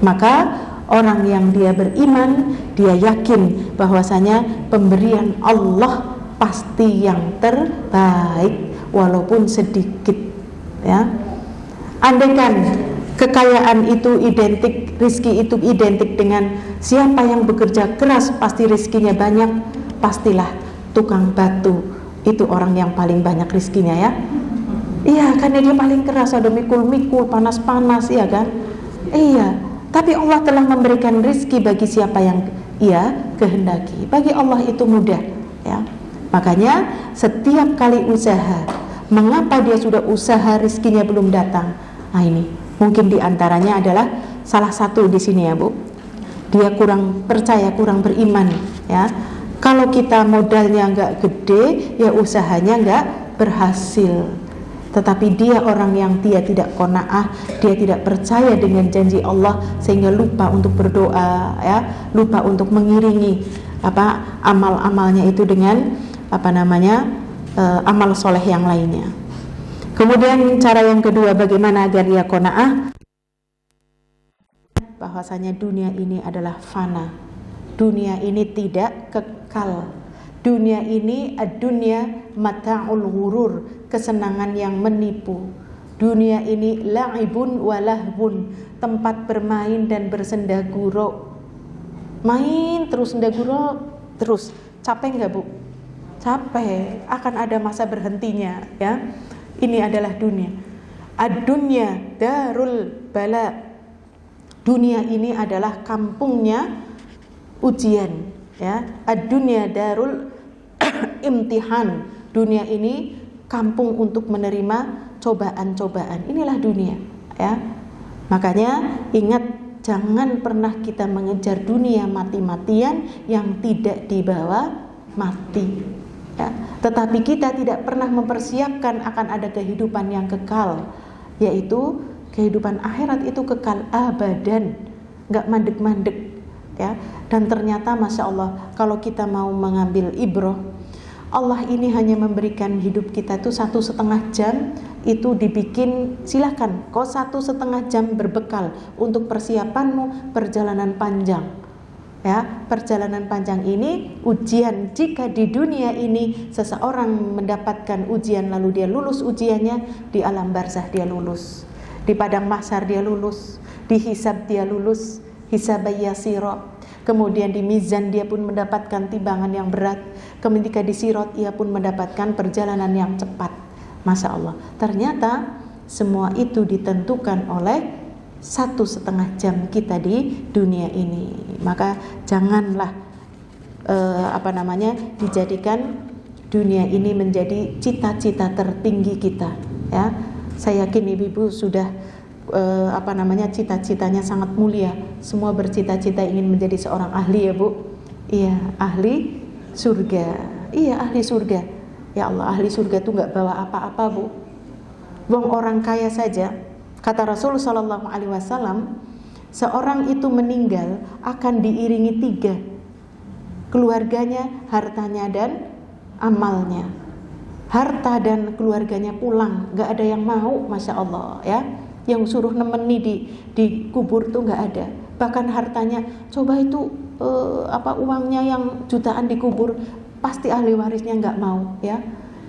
Maka Orang yang dia beriman, dia yakin bahwasanya pemberian Allah pasti yang terbaik walaupun sedikit, ya. Andaikan kekayaan itu identik, rizki itu identik dengan siapa yang bekerja keras pasti rizkinya banyak, pastilah tukang batu itu orang yang paling banyak rizkinya, ya. Iya, karena dia paling keras, ada mikul-mikul, panas-panas, iya kan? Iya. Tapi Allah telah memberikan rizki bagi siapa yang ia kehendaki. Bagi Allah itu mudah, ya. Makanya setiap kali usaha, mengapa dia sudah usaha rizkinya belum datang? Nah ini mungkin diantaranya adalah salah satu di sini, ya Bu. Dia kurang percaya, kurang beriman, ya. Kalau kita modalnya nggak gede, ya usahanya nggak berhasil. Tetapi dia orang yang dia tidak qanaah, dia tidak percaya dengan janji Allah sehingga lupa untuk berdoa, ya, lupa untuk mengiringi amal-amalnya itu dengan amal soleh yang lainnya. Kemudian cara yang kedua, bagaimana agar dia qanaah? Bahwasanya dunia ini adalah fana, dunia ini tidak kekal. Dunia ini ad-dunya mata'ul ghurur, kesenangan yang menipu. Dunia ini la'ibun wa lahbun, tempat bermain dan bersendagurau. Main terus, sendagurau terus. Capek enggak, Bu? Capek, akan ada masa berhentinya, ya. Ini adalah dunia. Ad-dunya darul bala. Dunia ini adalah kampungnya ujian, ya. Ad-dunya darul imtihan. Dunia ini kampung untuk menerima cobaan-cobaan. Inilah dunia, ya. Makanya ingat, jangan pernah kita mengejar dunia mati-matian yang tidak dibawa mati, ya. Tetapi kita tidak pernah mempersiapkan akan ada kehidupan yang kekal, yaitu kehidupan akhirat itu kekal abadan, nggak mandek-mandek, ya. Dan ternyata Masya Allah, kalau kita mau mengambil ibrah, Allah ini hanya memberikan hidup kita itu 1,5 jam, itu dibikin, silahkan kau 1,5 jam berbekal untuk persiapanmu perjalanan panjang, ya. Perjalanan panjang ini ujian. Jika di dunia ini seseorang mendapatkan ujian lalu dia lulus ujiannya, di alam barzah dia lulus, di padang mahsyar dia lulus, di hisab dia lulus, hisab yasira. Kemudian di mizan dia pun mendapatkan timbangan yang berat. Ketika di sirat ia pun mendapatkan perjalanan yang cepat. Masya Allah, ternyata semua itu ditentukan oleh 1,5 jam kita di dunia ini. Maka janganlah dijadikan dunia ini menjadi cita-cita tertinggi kita, ya. Saya yakin ibu-ibu sudah cita-citanya sangat mulia. Semua bercita-cita ingin menjadi seorang ahli, ya Bu. Iya, ahli surga. Iya, ahli surga. Ya Allah, ahli surga itu nggak bawa apa-apa, Bu. Wong orang kaya saja, kata Rasul Shallallahu Alaihi Wasallam, seorang itu meninggal akan diiringi 3, keluarganya, hartanya, dan amalnya. Harta dan keluarganya pulang, nggak ada yang mau, Masya Allah, ya. Yang suruh nemeni di kubur tuh nggak ada. Bahkan hartanya, coba itu uangnya yang jutaan dikubur, pasti ahli warisnya nggak mau, ya.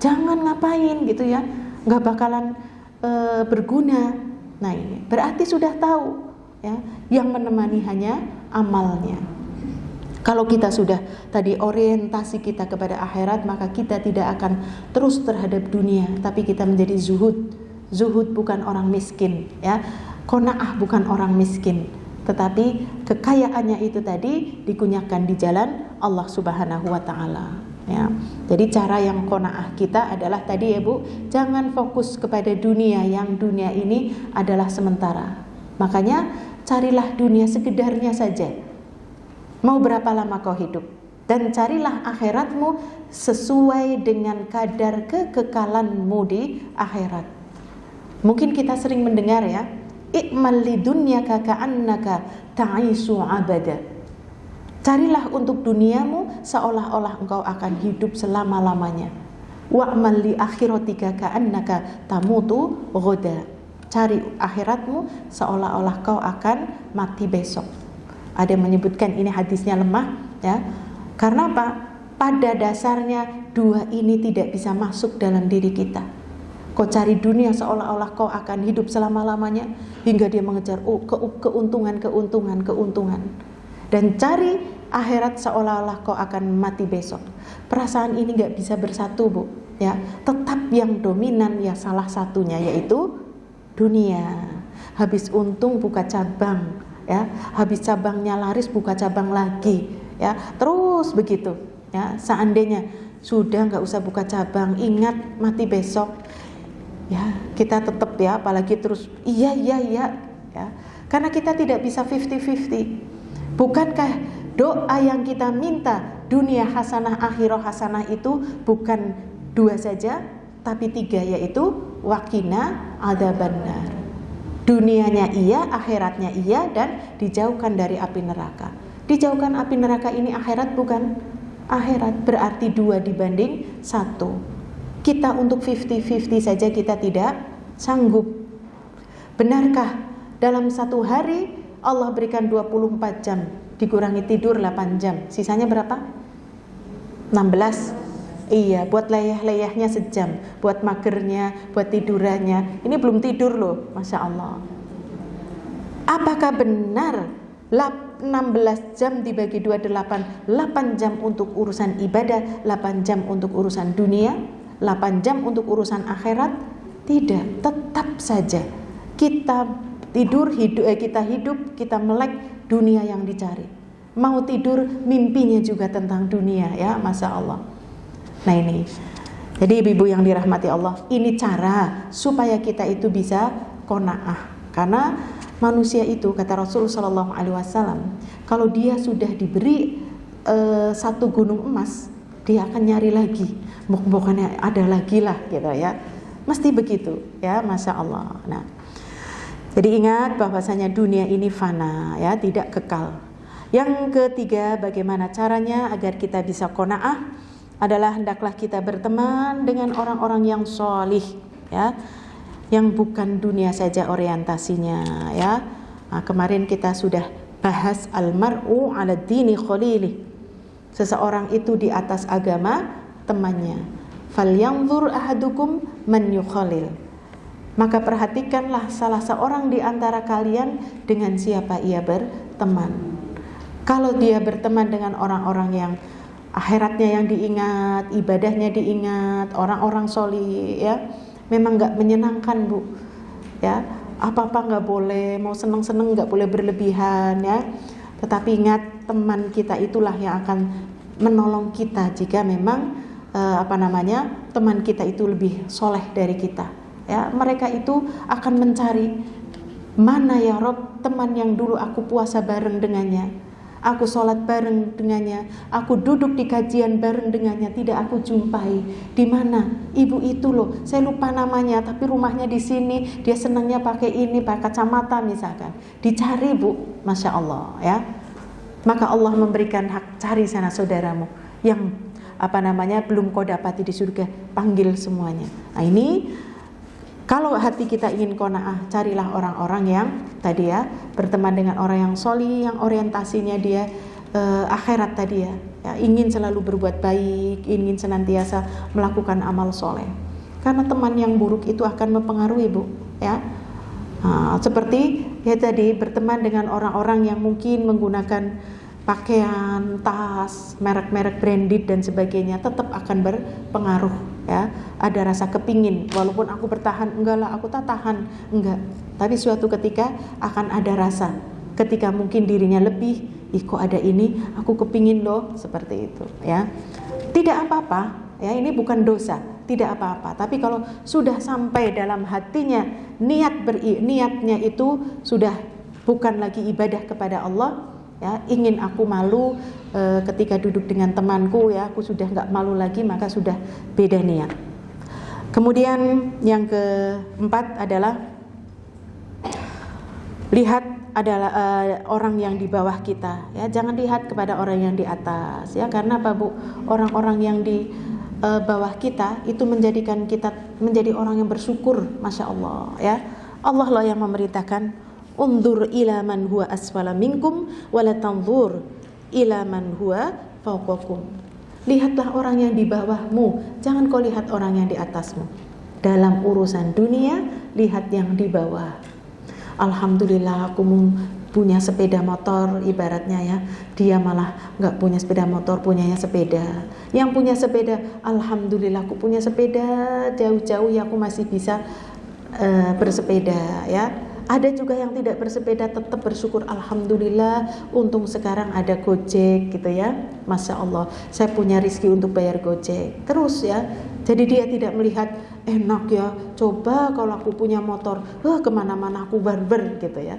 Jangan ngapain gitu, ya, nggak bakalan berguna. Nah ini berarti sudah tahu, ya, yang menemani hanya amalnya. Kalau kita sudah tadi orientasi kita kepada akhirat, maka kita tidak akan terus terhadap dunia, tapi kita menjadi zuhud. Zuhud bukan orang miskin, ya. Qanaah bukan orang miskin, tetapi kekayaannya itu tadi digunakan di jalan Allah Subhanahu wa taala, ya. Jadi cara yang qanaah kita adalah tadi, ya Bu, jangan fokus kepada dunia, yang dunia ini adalah sementara. Makanya carilah dunia sekedarnya saja. Mau berapa lama kau hidup, dan carilah akhiratmu sesuai dengan kadar kekekalanmu di akhirat. Mungkin kita sering mendengar, ya, i'mal lidunyaka ka'annaka ta'isu abada. Carilah untuk duniamu seolah-olah engkau akan hidup selama-lamanya. Wa'mal li akhiratika ka'annaka tamutu ghoda. Cari akhiratmu seolah-olah kau akan mati besok. Ada yang menyebutkan ini hadisnya lemah, ya. Karena apa? Pada dasarnya dua ini tidak bisa masuk dalam diri kita. Kau cari dunia seolah-olah kau akan hidup selama-lamanya, hingga dia mengejar keuntungan. Dan cari akhirat seolah-olah kau akan mati besok. Perasaan ini gak bisa bersatu, Bu. Ya, tetap yang dominan ya salah satunya yaitu dunia. Habis untung buka cabang, ya. Habis cabangnya laris buka cabang lagi, ya. Terus begitu, ya. Seandainya sudah nggak usah buka cabang, ingat mati besok. Ya, kita tetap ya, apalagi terus iya ya. Karena kita tidak bisa 50-50. Bukankah doa yang kita minta dunia hasanah akhirah hasanah itu bukan 2 saja, tapi 3, yaitu waqina adzabannar. Dunianya iya, akhiratnya iya, dan dijauhkan dari api neraka. Dijauhkan api neraka ini akhirat bukan? Akhirat berarti 2 dibanding 1. Kita untuk 50-50 saja kita tidak sanggup. Benarkah dalam satu hari Allah berikan 24 jam, dikurangi tidur 8 jam, sisanya berapa? 16. Iya, buat leyah-leyahnya sejam, buat magernya, buat tidurannya. Ini belum tidur loh, Masya Allah. Apakah benar 16 jam dibagi 28, 8 jam untuk urusan ibadah, 8 jam untuk urusan dunia, 8 jam untuk urusan akhirat? Tidak, tetap saja kita tidur, kita hidup, kita melek dunia yang dicari. Mau tidur, mimpinya juga tentang dunia, ya, Masya Allah. Nah ini, jadi ibu-ibu yang dirahmati Allah, ini cara supaya kita itu bisa qanaah. Karena manusia itu, kata Rasulullah SAW, kalau dia sudah diberi satu gunung emas, dia akan nyari lagi, bukannya ada lagi lah gitu ya, mesti begitu ya, Masya Allah. Nah, jadi ingat bahwasanya dunia ini fana ya, tidak kekal. Yang ketiga, bagaimana caranya agar kita bisa qanaah adalah hendaklah kita berteman dengan orang-orang yang sholih ya, yang bukan dunia saja orientasinya ya. Nah, kemarin kita sudah bahas al-mar'u 'ala dini khalilih. Seseorang itu di atas agama temannya. Falyanzur ahadukum man yukhalil. Maka perhatikanlah salah seorang di antara kalian dengan siapa ia berteman. Kalau dia berteman dengan orang-orang yang akhiratnya yang diingat, ibadahnya diingat, orang-orang sholih ya, memang nggak menyenangkan, Bu. Ya, apa-apa nggak boleh, mau seneng-seneng nggak boleh berlebihan ya. Tetapi ingat, teman kita itulah yang akan menolong kita jika memang teman kita itu lebih soleh dari kita. Ya, mereka itu akan mencari mana ya Rob teman yang dulu aku puasa bareng dengannya, aku sholat bareng dengannya, aku duduk di kajian bareng dengannya, tidak aku jumpai. Di mana? Ibu itu loh, saya lupa namanya, tapi rumahnya di sini, dia senangnya pakai ini, pakai kacamata misalkan. Dicari, Bu, Masya Allah ya. Maka Allah memberikan hak, cari sana saudaramu yang belum kau dapati di surga, panggil semuanya. Nah ini, kalau hati kita ingin qanaah, carilah orang-orang yang tadi ya, berteman dengan orang yang sholih, yang orientasinya dia akhirat tadi ya, ingin selalu berbuat baik, ingin senantiasa melakukan amal soleh. Karena teman yang buruk itu akan mempengaruhi, Bu, ya. Seperti ya tadi, berteman dengan orang-orang yang mungkin menggunakan pakaian, tas, merek-merek branded dan sebagainya, tetap akan berpengaruh ya. Ada rasa kepingin, walaupun aku bertahan, enggak lah aku tak tahan, enggak. Tapi suatu ketika akan ada rasa, ketika mungkin dirinya lebih, kok ada ini, aku kepingin loh, seperti itu ya. Tidak apa-apa ya, ini bukan dosa, tidak apa-apa. Tapi kalau sudah sampai dalam hatinya niatnya itu sudah bukan lagi ibadah kepada Allah ya, ingin aku malu ketika duduk dengan temanku ya, aku sudah nggak malu lagi, maka sudah beda niat. Kemudian yang keempat adalah lihat adalah orang yang di bawah kita ya, jangan lihat kepada orang yang di atas ya. Karena apa, Bu? Orang-orang yang di bawah kita itu menjadikan kita menjadi orang yang bersyukur, Masya Allah ya. Allah loh yang memerintahkan undur ila man huwa asfala minkum wala tanzur ila man huwa fawqakum. Lihatlah orang yang di bawahmu, jangan kau lihat orang yang di atasmu. Dalam urusan dunia, lihat yang di bawah. Alhamdulillah aku punya sepeda motor, ibaratnya ya, dia malah nggak punya sepeda motor, punyanya sepeda. Yang punya sepeda, alhamdulillah aku punya sepeda, jauh-jauh ya aku masih bisa bersepeda ya. Ada juga yang tidak bersepeda, tetap bersyukur, alhamdulillah, untung sekarang ada Gojek gitu ya, masya Allah, saya punya rezeki untuk bayar Gojek terus ya. Jadi dia tidak melihat enak ya, coba kalau aku punya motor, kemana-mana aku barber gitu ya.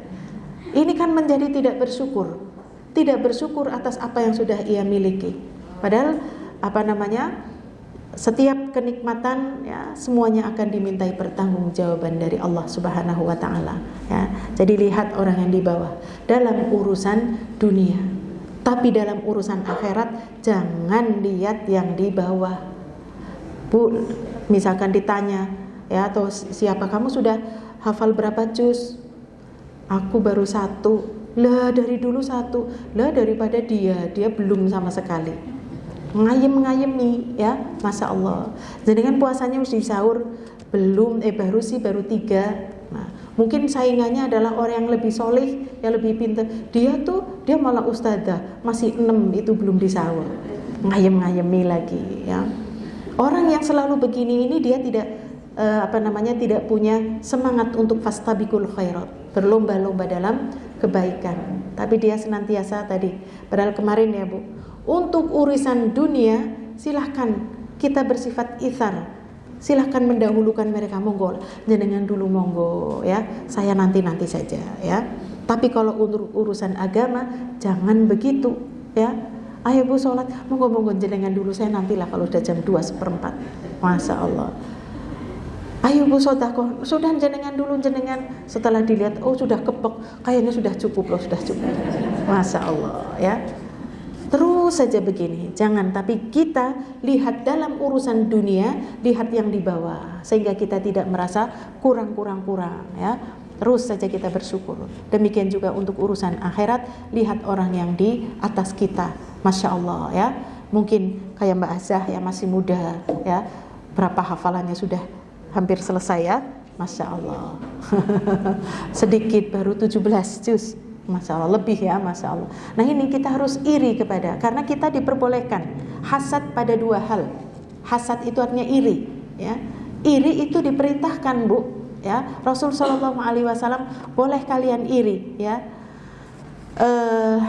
Ini kan menjadi tidak bersyukur atas apa yang sudah ia miliki. Padahal setiap kenikmatan ya semuanya akan dimintai pertanggungjawaban dari Allah Subhanahu wa taala ya. Jadi lihat orang yang di bawah dalam urusan dunia. Tapi dalam urusan akhirat jangan lihat yang di bawah. Bu, misalkan ditanya ya, atau siapa kamu sudah hafal berapa juz? Aku baru 1. Lah dari dulu 1. Lah daripada dia belum sama sekali. Ngayem-ngayemi ya, masya Allah. Jadi kan puasanya mesti sahur baru 3. Nah, mungkin saingannya adalah orang yang lebih soleh, yang lebih pintar. Dia malah ustadzah, masih 6 itu belum disahur. Ngayem-ngayemi lagi ya. Orang yang selalu begini ini dia tidak punya semangat untuk fastabiqul khairat, berlomba-lomba dalam kebaikan. Tapi dia senantiasa padahal kemarin ya Bu, untuk urusan dunia silahkan kita bersifat itsar, silahkan mendahulukan mereka, monggo jenengan dulu monggo ya, saya nanti saja ya. Tapi kalau untuk urusan agama jangan begitu ya. Ayo Bu sholat, monggo jenengan dulu, saya nantilah kalau sudah jam 2:04. Masya Allah. Ayo Bu sedekah, sudah jenengan dulu. Setelah dilihat, sudah kepek, kayaknya sudah cukup. Masya Allah ya. Terus saja begini, jangan. Tapi kita lihat dalam urusan dunia, lihat yang di bawah, sehingga kita tidak merasa kurang ya. Terus saja kita bersyukur. Demikian juga untuk urusan akhirat, lihat orang yang di atas kita, masya Allah ya. Mungkin kayak Mbak Azah yang masih muda ya, berapa hafalannya sudah hampir selesai ya, masya Allah. Sedikit baru 17 juz. Masya Allah, lebih ya, masya Allah. Nah ini kita harus iri karena kita diperbolehkan hasad pada 2 hal. Hasad itu artinya iri ya. Iri itu diperintahkan Bu ya. Rasul Shallallahu Alaihi Wasallam, boleh kalian iri ya.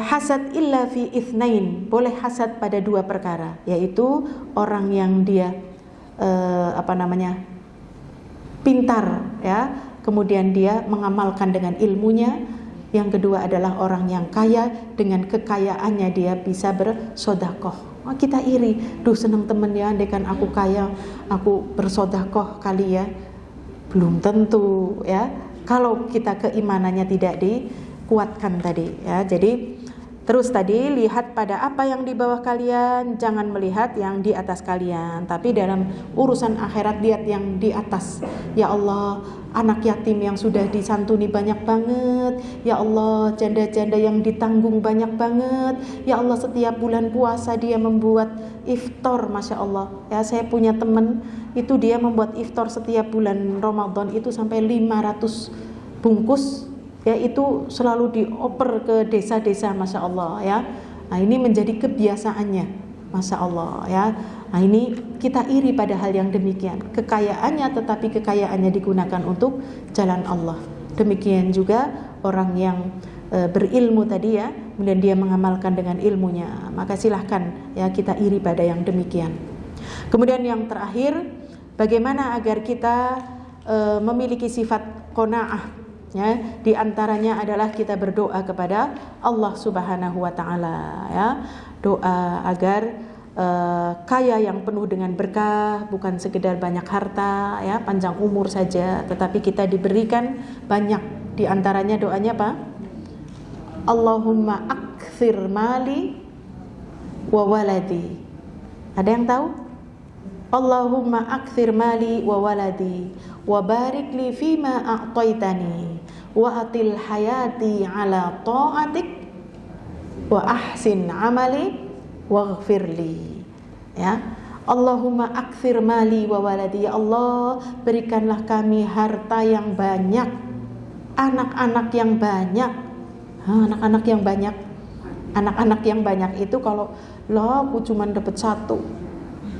Hasad illa fi itsnain, boleh hasad pada 2 perkara, yaitu orang yang dia pintar ya, kemudian dia mengamalkan dengan ilmunya. Yang kedua adalah orang yang kaya, dengan kekayaannya dia bisa bersedekah. Kita iri, seneng temen ya, andekan aku kaya, aku bersedekah kali ya. Belum tentu ya, kalau kita keimanannya tidak dikuatkan tadi ya. Jadi terus lihat pada apa yang di bawah kalian, jangan melihat yang di atas kalian. Tapi dalam urusan akhirat lihat yang di atas. Ya Allah, anak yatim yang sudah disantuni banyak banget. Ya Allah, janda-janda yang ditanggung banyak banget. Ya Allah, setiap bulan puasa dia membuat iftar, masya Allah. Ya, saya punya teman itu dia membuat iftar setiap bulan Ramadan itu sampai 500 bungkus. Ya, itu selalu dioper ke desa-desa, masya Allah ya. Nah ini menjadi kebiasaannya, masya Allah ya. Nah ini kita iri pada hal yang demikian, kekayaannya, tetapi kekayaannya digunakan untuk jalan Allah. Demikian juga orang yang berilmu tadi ya, kemudian dia mengamalkan dengan ilmunya, maka silahkan ya kita iri pada yang demikian. Kemudian yang terakhir, bagaimana agar kita memiliki sifat qanaah ya, di antaranya adalah kita berdoa kepada Allah Subhanahu wa taala ya. Doa agar kaya yang penuh dengan berkah, bukan sekedar banyak harta ya, panjang umur saja, tetapi kita diberikan banyak. Di antaranya doanya apa? Allahumma akthir mali wa waladi. Ada yang tahu? Allahumma akthir mali wa waladi wa barik li fima a'taitani wa atil hayati ala ta'atik wa ahsin amali waghfirli. Ya, Allahumma akthir mali wa waladi. Ya Allah, berikanlah kami harta yang banyak, anak-anak yang banyak. Anak-anak yang banyak. Anak-anak yang banyak itu kalau aku cuma dapat satu,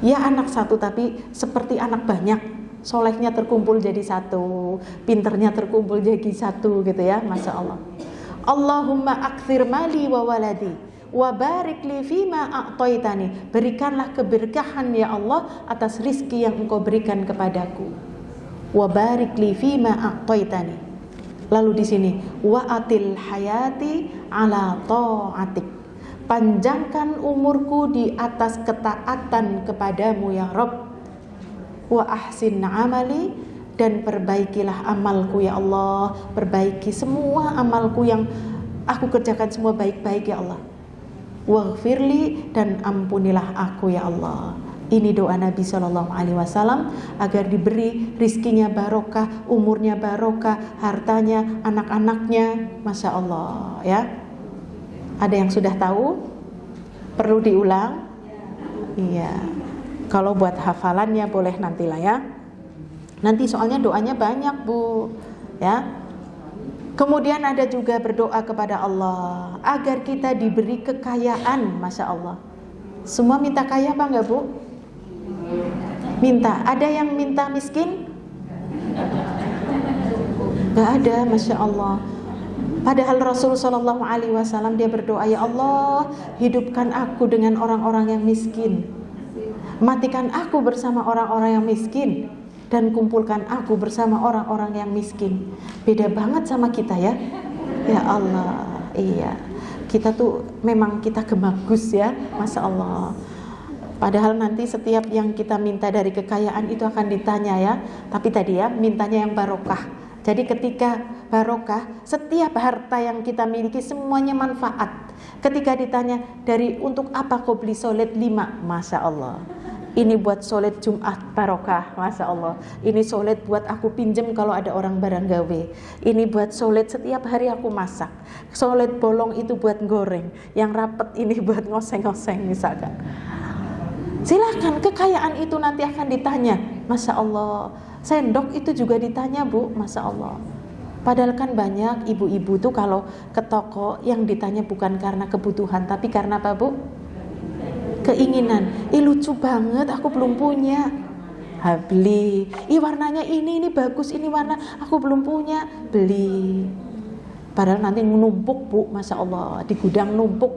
ya anak satu tapi seperti anak banyak, solehnya terkumpul jadi satu, pinternya terkumpul jadi satu gitu ya, Masya Allah. Allahumma akthir mali wa waladi wa barik li fima a'taitani. Berikanlah keberkahan ya Allah atas rizki yang Engkau berikan kepadaku. Wa barik li fima a'taitani. Lalu di sini wa atil hayati ala ta'atik. Panjangkan umurku di atas ketaatan kepadamu ya Rabb. Wa ahsin amali, dan perbaikilah amalku ya Allah. Perbaiki semua amalku yang aku kerjakan semua baik-baik ya Allah. Waghfirli, dan ampunilah aku ya Allah. Ini doa Nabi SAW agar diberi rizkinya barokah, umurnya barokah, hartanya, anak-anaknya. Masya Allah ya. Ada yang sudah tahu? Perlu diulang? Iya. Kalau buat hafalannya boleh nantilah ya. Nanti soalnya doanya banyak Bu ya. Kemudian ada juga berdoa kepada Allah agar kita diberi kekayaan. Masya Allah. Semua minta kaya apa enggak Bu? Minta. Ada yang minta miskin? Enggak ada, Masya Allah. Padahal Rasulullah SAW dia berdoa, ya Allah, hidupkan aku dengan orang-orang yang miskin, matikan aku bersama orang-orang yang miskin, dan kumpulkan aku bersama orang-orang yang miskin. Beda banget sama kita ya. Ya Allah, iya. Kita tuh memang kita gemagus ya, Masya Allah. Padahal nanti setiap yang kita minta dari kekayaan itu akan ditanya ya. Tapi tadi ya, mintanya yang barokah. Jadi ketika barokah, setiap harta yang kita miliki semuanya manfaat. Ketika ditanya, dari untuk apa kau beli solet 5? Masya Allah. Ini buat solet Jumat barokah, Masya Allah. Ini solet buat aku pinjem kalau ada orang barang gawe. Ini buat solet setiap hari aku masak. Solet bolong itu buat goreng. Yang rapet ini buat ngoseng-ngoseng misalkan. Silahkan, kekayaan itu nanti akan ditanya. Masya Allah. Sendok itu juga ditanya Bu, Masya Allah. Padahal kan banyak ibu-ibu tuh kalau ke toko yang ditanya bukan karena kebutuhan, tapi karena apa Bu? Keinginan. Lucu banget, aku belum punya. Beli. Warnanya ini bagus, ini warna aku belum punya. Beli. Padahal nanti numpuk Bu, Masya Allah. Di gudang numpuk.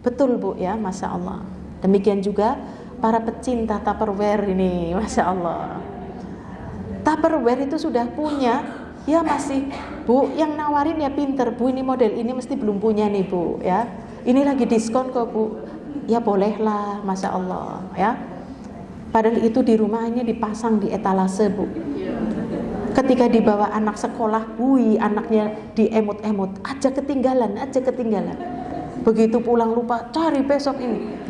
Betul Bu ya, Masya Allah. Demikian juga para pecinta Tupperware ini, Masya Allah. Tupperware itu sudah punya, ya masih Bu, yang nawarin ya pinter Bu, ini model ini mesti belum punya nih Bu ya. Ini lagi diskon kok Bu. Ya bolehlah, Masya Allah ya. Padahal itu di rumahnya dipasang di etalase Bu. Ketika dibawa anak sekolah, anaknya diemut-emut, aja ketinggalan. Begitu pulang lupa, cari besok ini.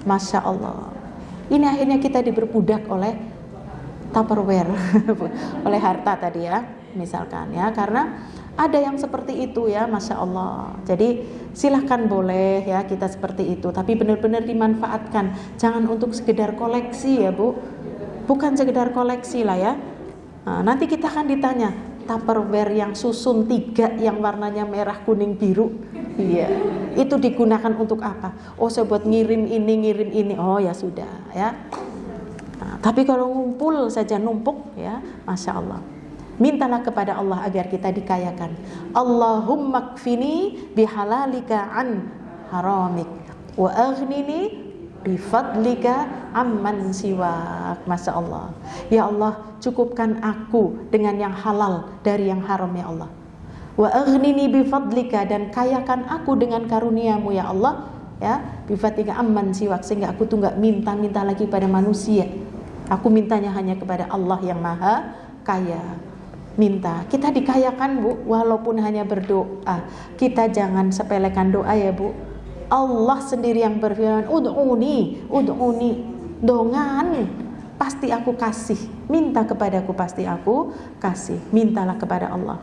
Masya Allah. Ini akhirnya kita diperbudak oleh Tupperware, oleh harta tadi ya, misalkan ya, karena ada yang seperti itu ya, Masya Allah. Jadi silahkan boleh ya kita seperti itu, tapi benar-benar dimanfaatkan. Jangan untuk sekedar koleksi ya Bu, bukan sekedar koleksi lah ya. Nah, nanti kita akan ditanya, Tupperware yang susun 3 yang warnanya merah, kuning, biru, iya, itu digunakan untuk apa? Oh, saya buat ngirim ini. Oh ya sudah ya. Nah, tapi kalau ngumpul saja numpuk ya, Masya Allah. Mintalah kepada Allah agar kita dikayakan. Allahumma kfini bihalalika an haramik wa aghnini bifadlika amman siwak. Masya Allah. Ya Allah, cukupkan aku dengan yang halal dari yang haram ya Allah. Wa aghnini bifadlika, dan kayakan aku dengan karuniamu ya Allah ya, bifadlika amman siwak, sehingga aku tuh gak minta-minta lagi pada manusia. Aku mintanya hanya kepada Allah yang maha kaya. Minta, kita dikayakan Bu, walaupun hanya berdoa. Kita jangan sepelekan doa ya Bu. Allah sendiri yang berfirman, ud'uni, dongan, pasti aku kasih. Minta kepadaku, pasti aku kasih. Mintalah kepada Allah.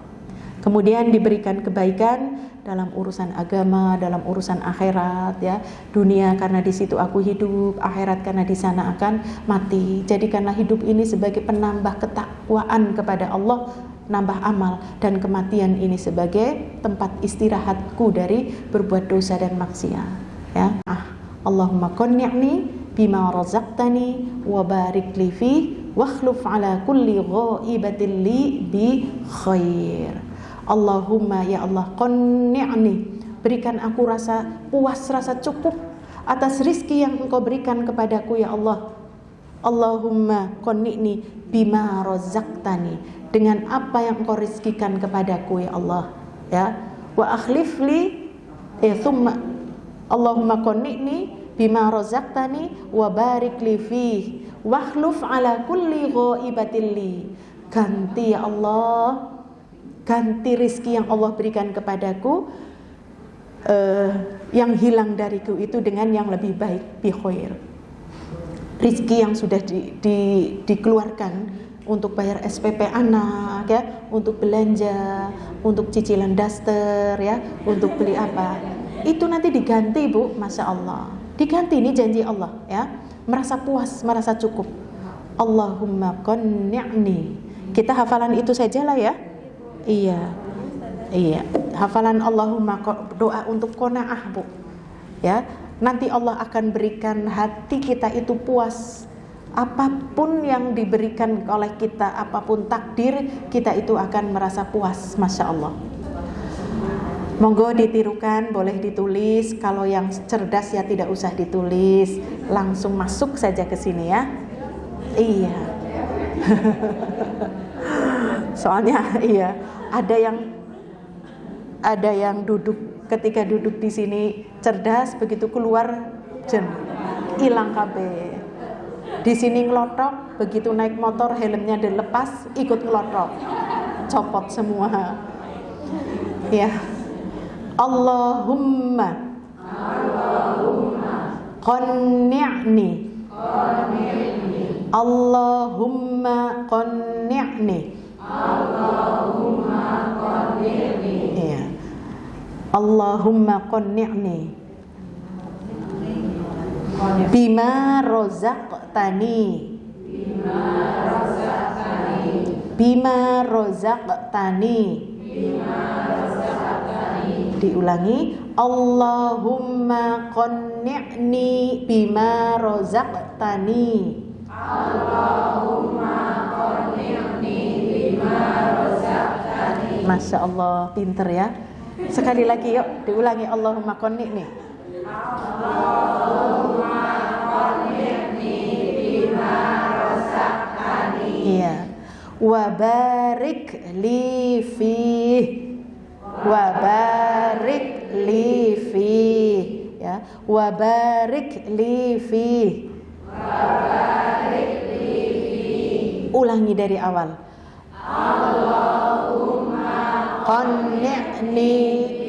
Kemudian diberikan kebaikan dalam urusan agama, dalam urusan akhirat, ya. Dunia karena di situ aku hidup, akhirat karena di sana akan mati. Jadikanlah hidup ini sebagai penambah ketakwaan kepada Allah, nambah amal, dan kematian ini sebagai tempat istirahatku dari berbuat dosa dan maksiat, ya. Allahumma qanni'ni bima razaqtani wa barik li fi wakhluf ala kulli ghaibatin li bi khair. Allahumma, ya Allah, qanni'ni, berikan aku rasa puas, rasa cukup atas rizki yang Engkau berikan kepadaku, ya Allah. Allahumma qanni'ni bima razaqtani, dengan apa yang Engkau rizkikan kepadaku, ya Allah, ya. Wa akhlif li thumma Allahumma qanni'ni bima razaqtani wa barik li fihi wakhluf ala kulli ghaibatin li. Ganti, ya Allah, ganti rizki yang Allah berikan kepadaku, yang hilang dariku itu dengan yang lebih baik, bi khair. Rizki yang sudah dikeluarkan untuk bayar SPP anak, ya, untuk belanja, untuk cicilan daster, ya, untuk beli apa, itu nanti diganti, Bu, Masya Allah, diganti. Ini janji Allah, ya, merasa puas, merasa cukup. Allahumma qanni'ni. Kita hafalan itu sajalah, ya. Iya, hafalan Allahumma, doa untuk qanaah, Bu, ya. Nanti Allah akan berikan hati kita itu puas. Apapun yang diberikan oleh kita, apapun takdir, kita itu akan merasa puas, Masya Allah. Monggo ditirukan, boleh ditulis. Kalau yang cerdas ya tidak usah ditulis, langsung masuk saja ke sini, ya. Iya. Soalnya iya, ada yang duduk, ketika duduk di sini cerdas, begitu keluar jen hilang KB. Di sini ngelotok, begitu naik motor helmnya dilepas, ikut ngelotok, copot semua. Ya. Allahumma qanni'ni. Allahumma qanni'ni. Iya. Allahumma qanni'ni bima razaqtani. Bima razaqtani. Diulangi. Allahumma qanni'ni bima razaqtani. Allahumma qanni'ni bima razaqtani. Masya Allah, pinter, ya. Sekali lagi yuk, diulangi. Allahumma qanni'ni. Allahumma qanni'ni bima razaqtani. Iya. Wa barik li fih. Wa barik li fih, ya. Wa barik li fih. Wa barik li fih. Ulangi dari awal. Allahumma qanni'ni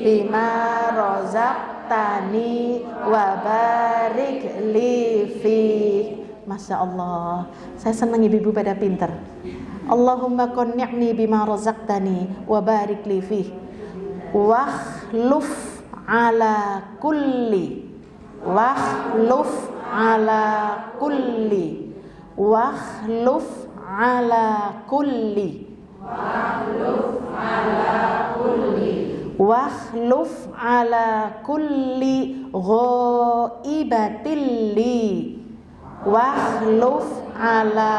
bima razaqtani wa barik li fih. Masya Allah, saya senang ibu-ibu pada pinter. Allahumma qanni'ni bima razaqtani wa barik li fih. Wakhluf ala kulli. Wakhluf ala kulli. Wakhluf ala kulli. Wakhluf ala kulli. Wakhluf ala kulli ghaibatin li. Wakhluf ala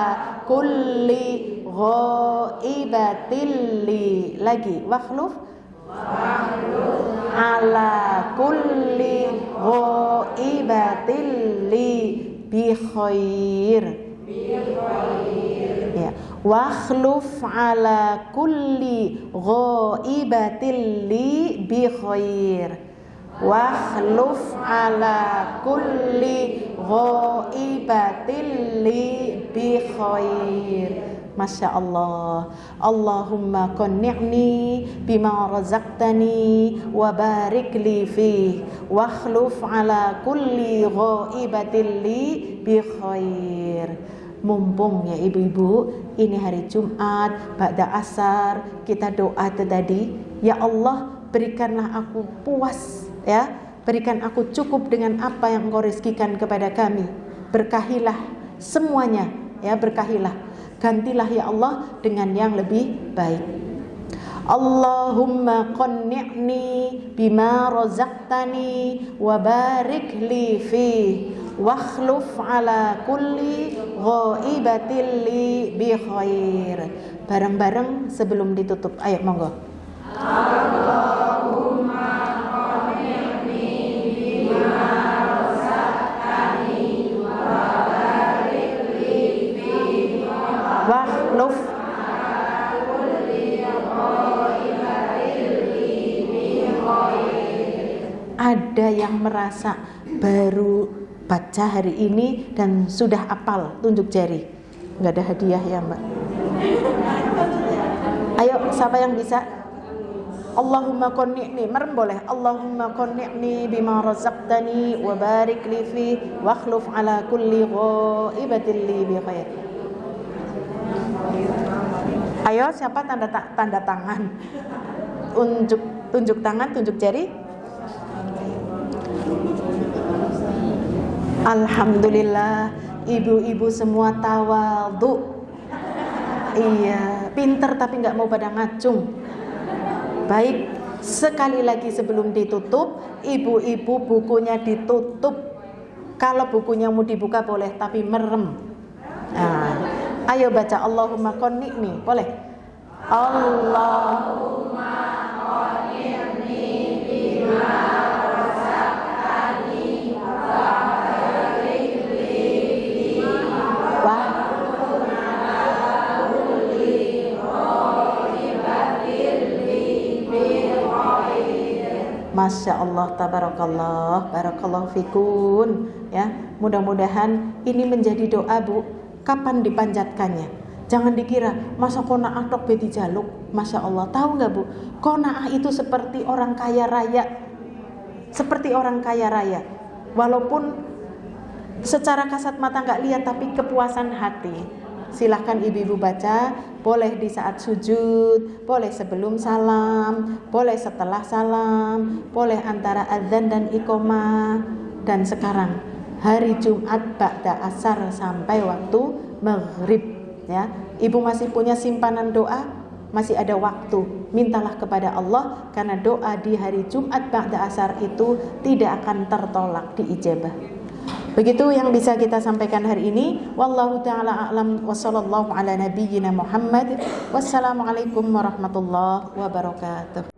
kulli ghaibatin li. Lagi, wakhluf ala kulli ghaibatin li bi khair. Ya. Wakhluf ala kulli ghaibatin li bi khair. Wakhluf ala kulli ghaibatin li bi khair. Masya Allah. Allahumma qanni'ni bima razaqtani wa barik li fih wakhluf ala kulli ghaibatin li bi khair. mumpung ya ibu-ibu, ini hari Jumat, ba'da asar, kita doa tadi, ya Allah berikanlah aku puas ya, berikan aku cukup dengan apa yang Engkau rezekikan kepada kami. Berkahilah semuanya ya, berkahilah. Gantilah ya Allah dengan yang lebih baik. Allahumma qanni'ni bima razaqtani wa barik li fi wakhluf ala kulli ghaibatin li bi khair. Bareng-bareng sebelum ditutup. Ayo monggo. Allahumma qanni'ni bima razaqtani wa barik li fi wakhluf ada yang merasa baru baca hari ini dan sudah apal, tunjuk jari. Nggak ada hadiah ya Mbak? Ayo, siapa yang bisa? Allahumma qanni'ni, merem boleh. Allahumma qanni'ni bima razaqtani wa barik li fi wa akhluf ala kulli ghaibatin li bi khair. Ayo, siapa tanda tangan? Tunjuk tangan, tunjuk jari. Alhamdulillah, ibu-ibu semua tawadhu. Iya, pinter tapi nggak mau pada ngacung. Baik, sekali lagi sebelum ditutup, ibu-ibu bukunya ditutup. Kalau bukunya mau dibuka boleh, tapi merem. Nah, ayo baca Allahumma qanni'ni, boleh? Allahumma qanni'ni bima Masya Allah, tabarakallah, barakallahu fikun ya. Mudah-mudahan ini menjadi doa Bu. Kapan dipanjatkannya? Jangan dikira masa kona'ah tok be dijaluk. Masya Allah, tahu nggak Bu? Kona'ah itu seperti orang kaya raya, seperti orang kaya raya. Walaupun secara kasat mata nggak lihat, tapi kepuasan hati. Silahkan ibu-ibu baca, boleh di saat sujud, boleh sebelum salam, boleh setelah salam, boleh antara azan dan iqomah. Dan sekarang hari Jumat ba'da asar sampai waktu maghrib ya. Ibu masih punya simpanan doa, masih ada waktu. Mintalah kepada Allah, karena doa di hari Jumat ba'da asar itu tidak akan tertolak, diijabah. Begitu yang bisa kita sampaikan hari ini. Wallahu ta'ala a'lam wa sallallahu ala nabiyyina Muhammad. Wassalamualaikum warahmatullahi wabarakatuh.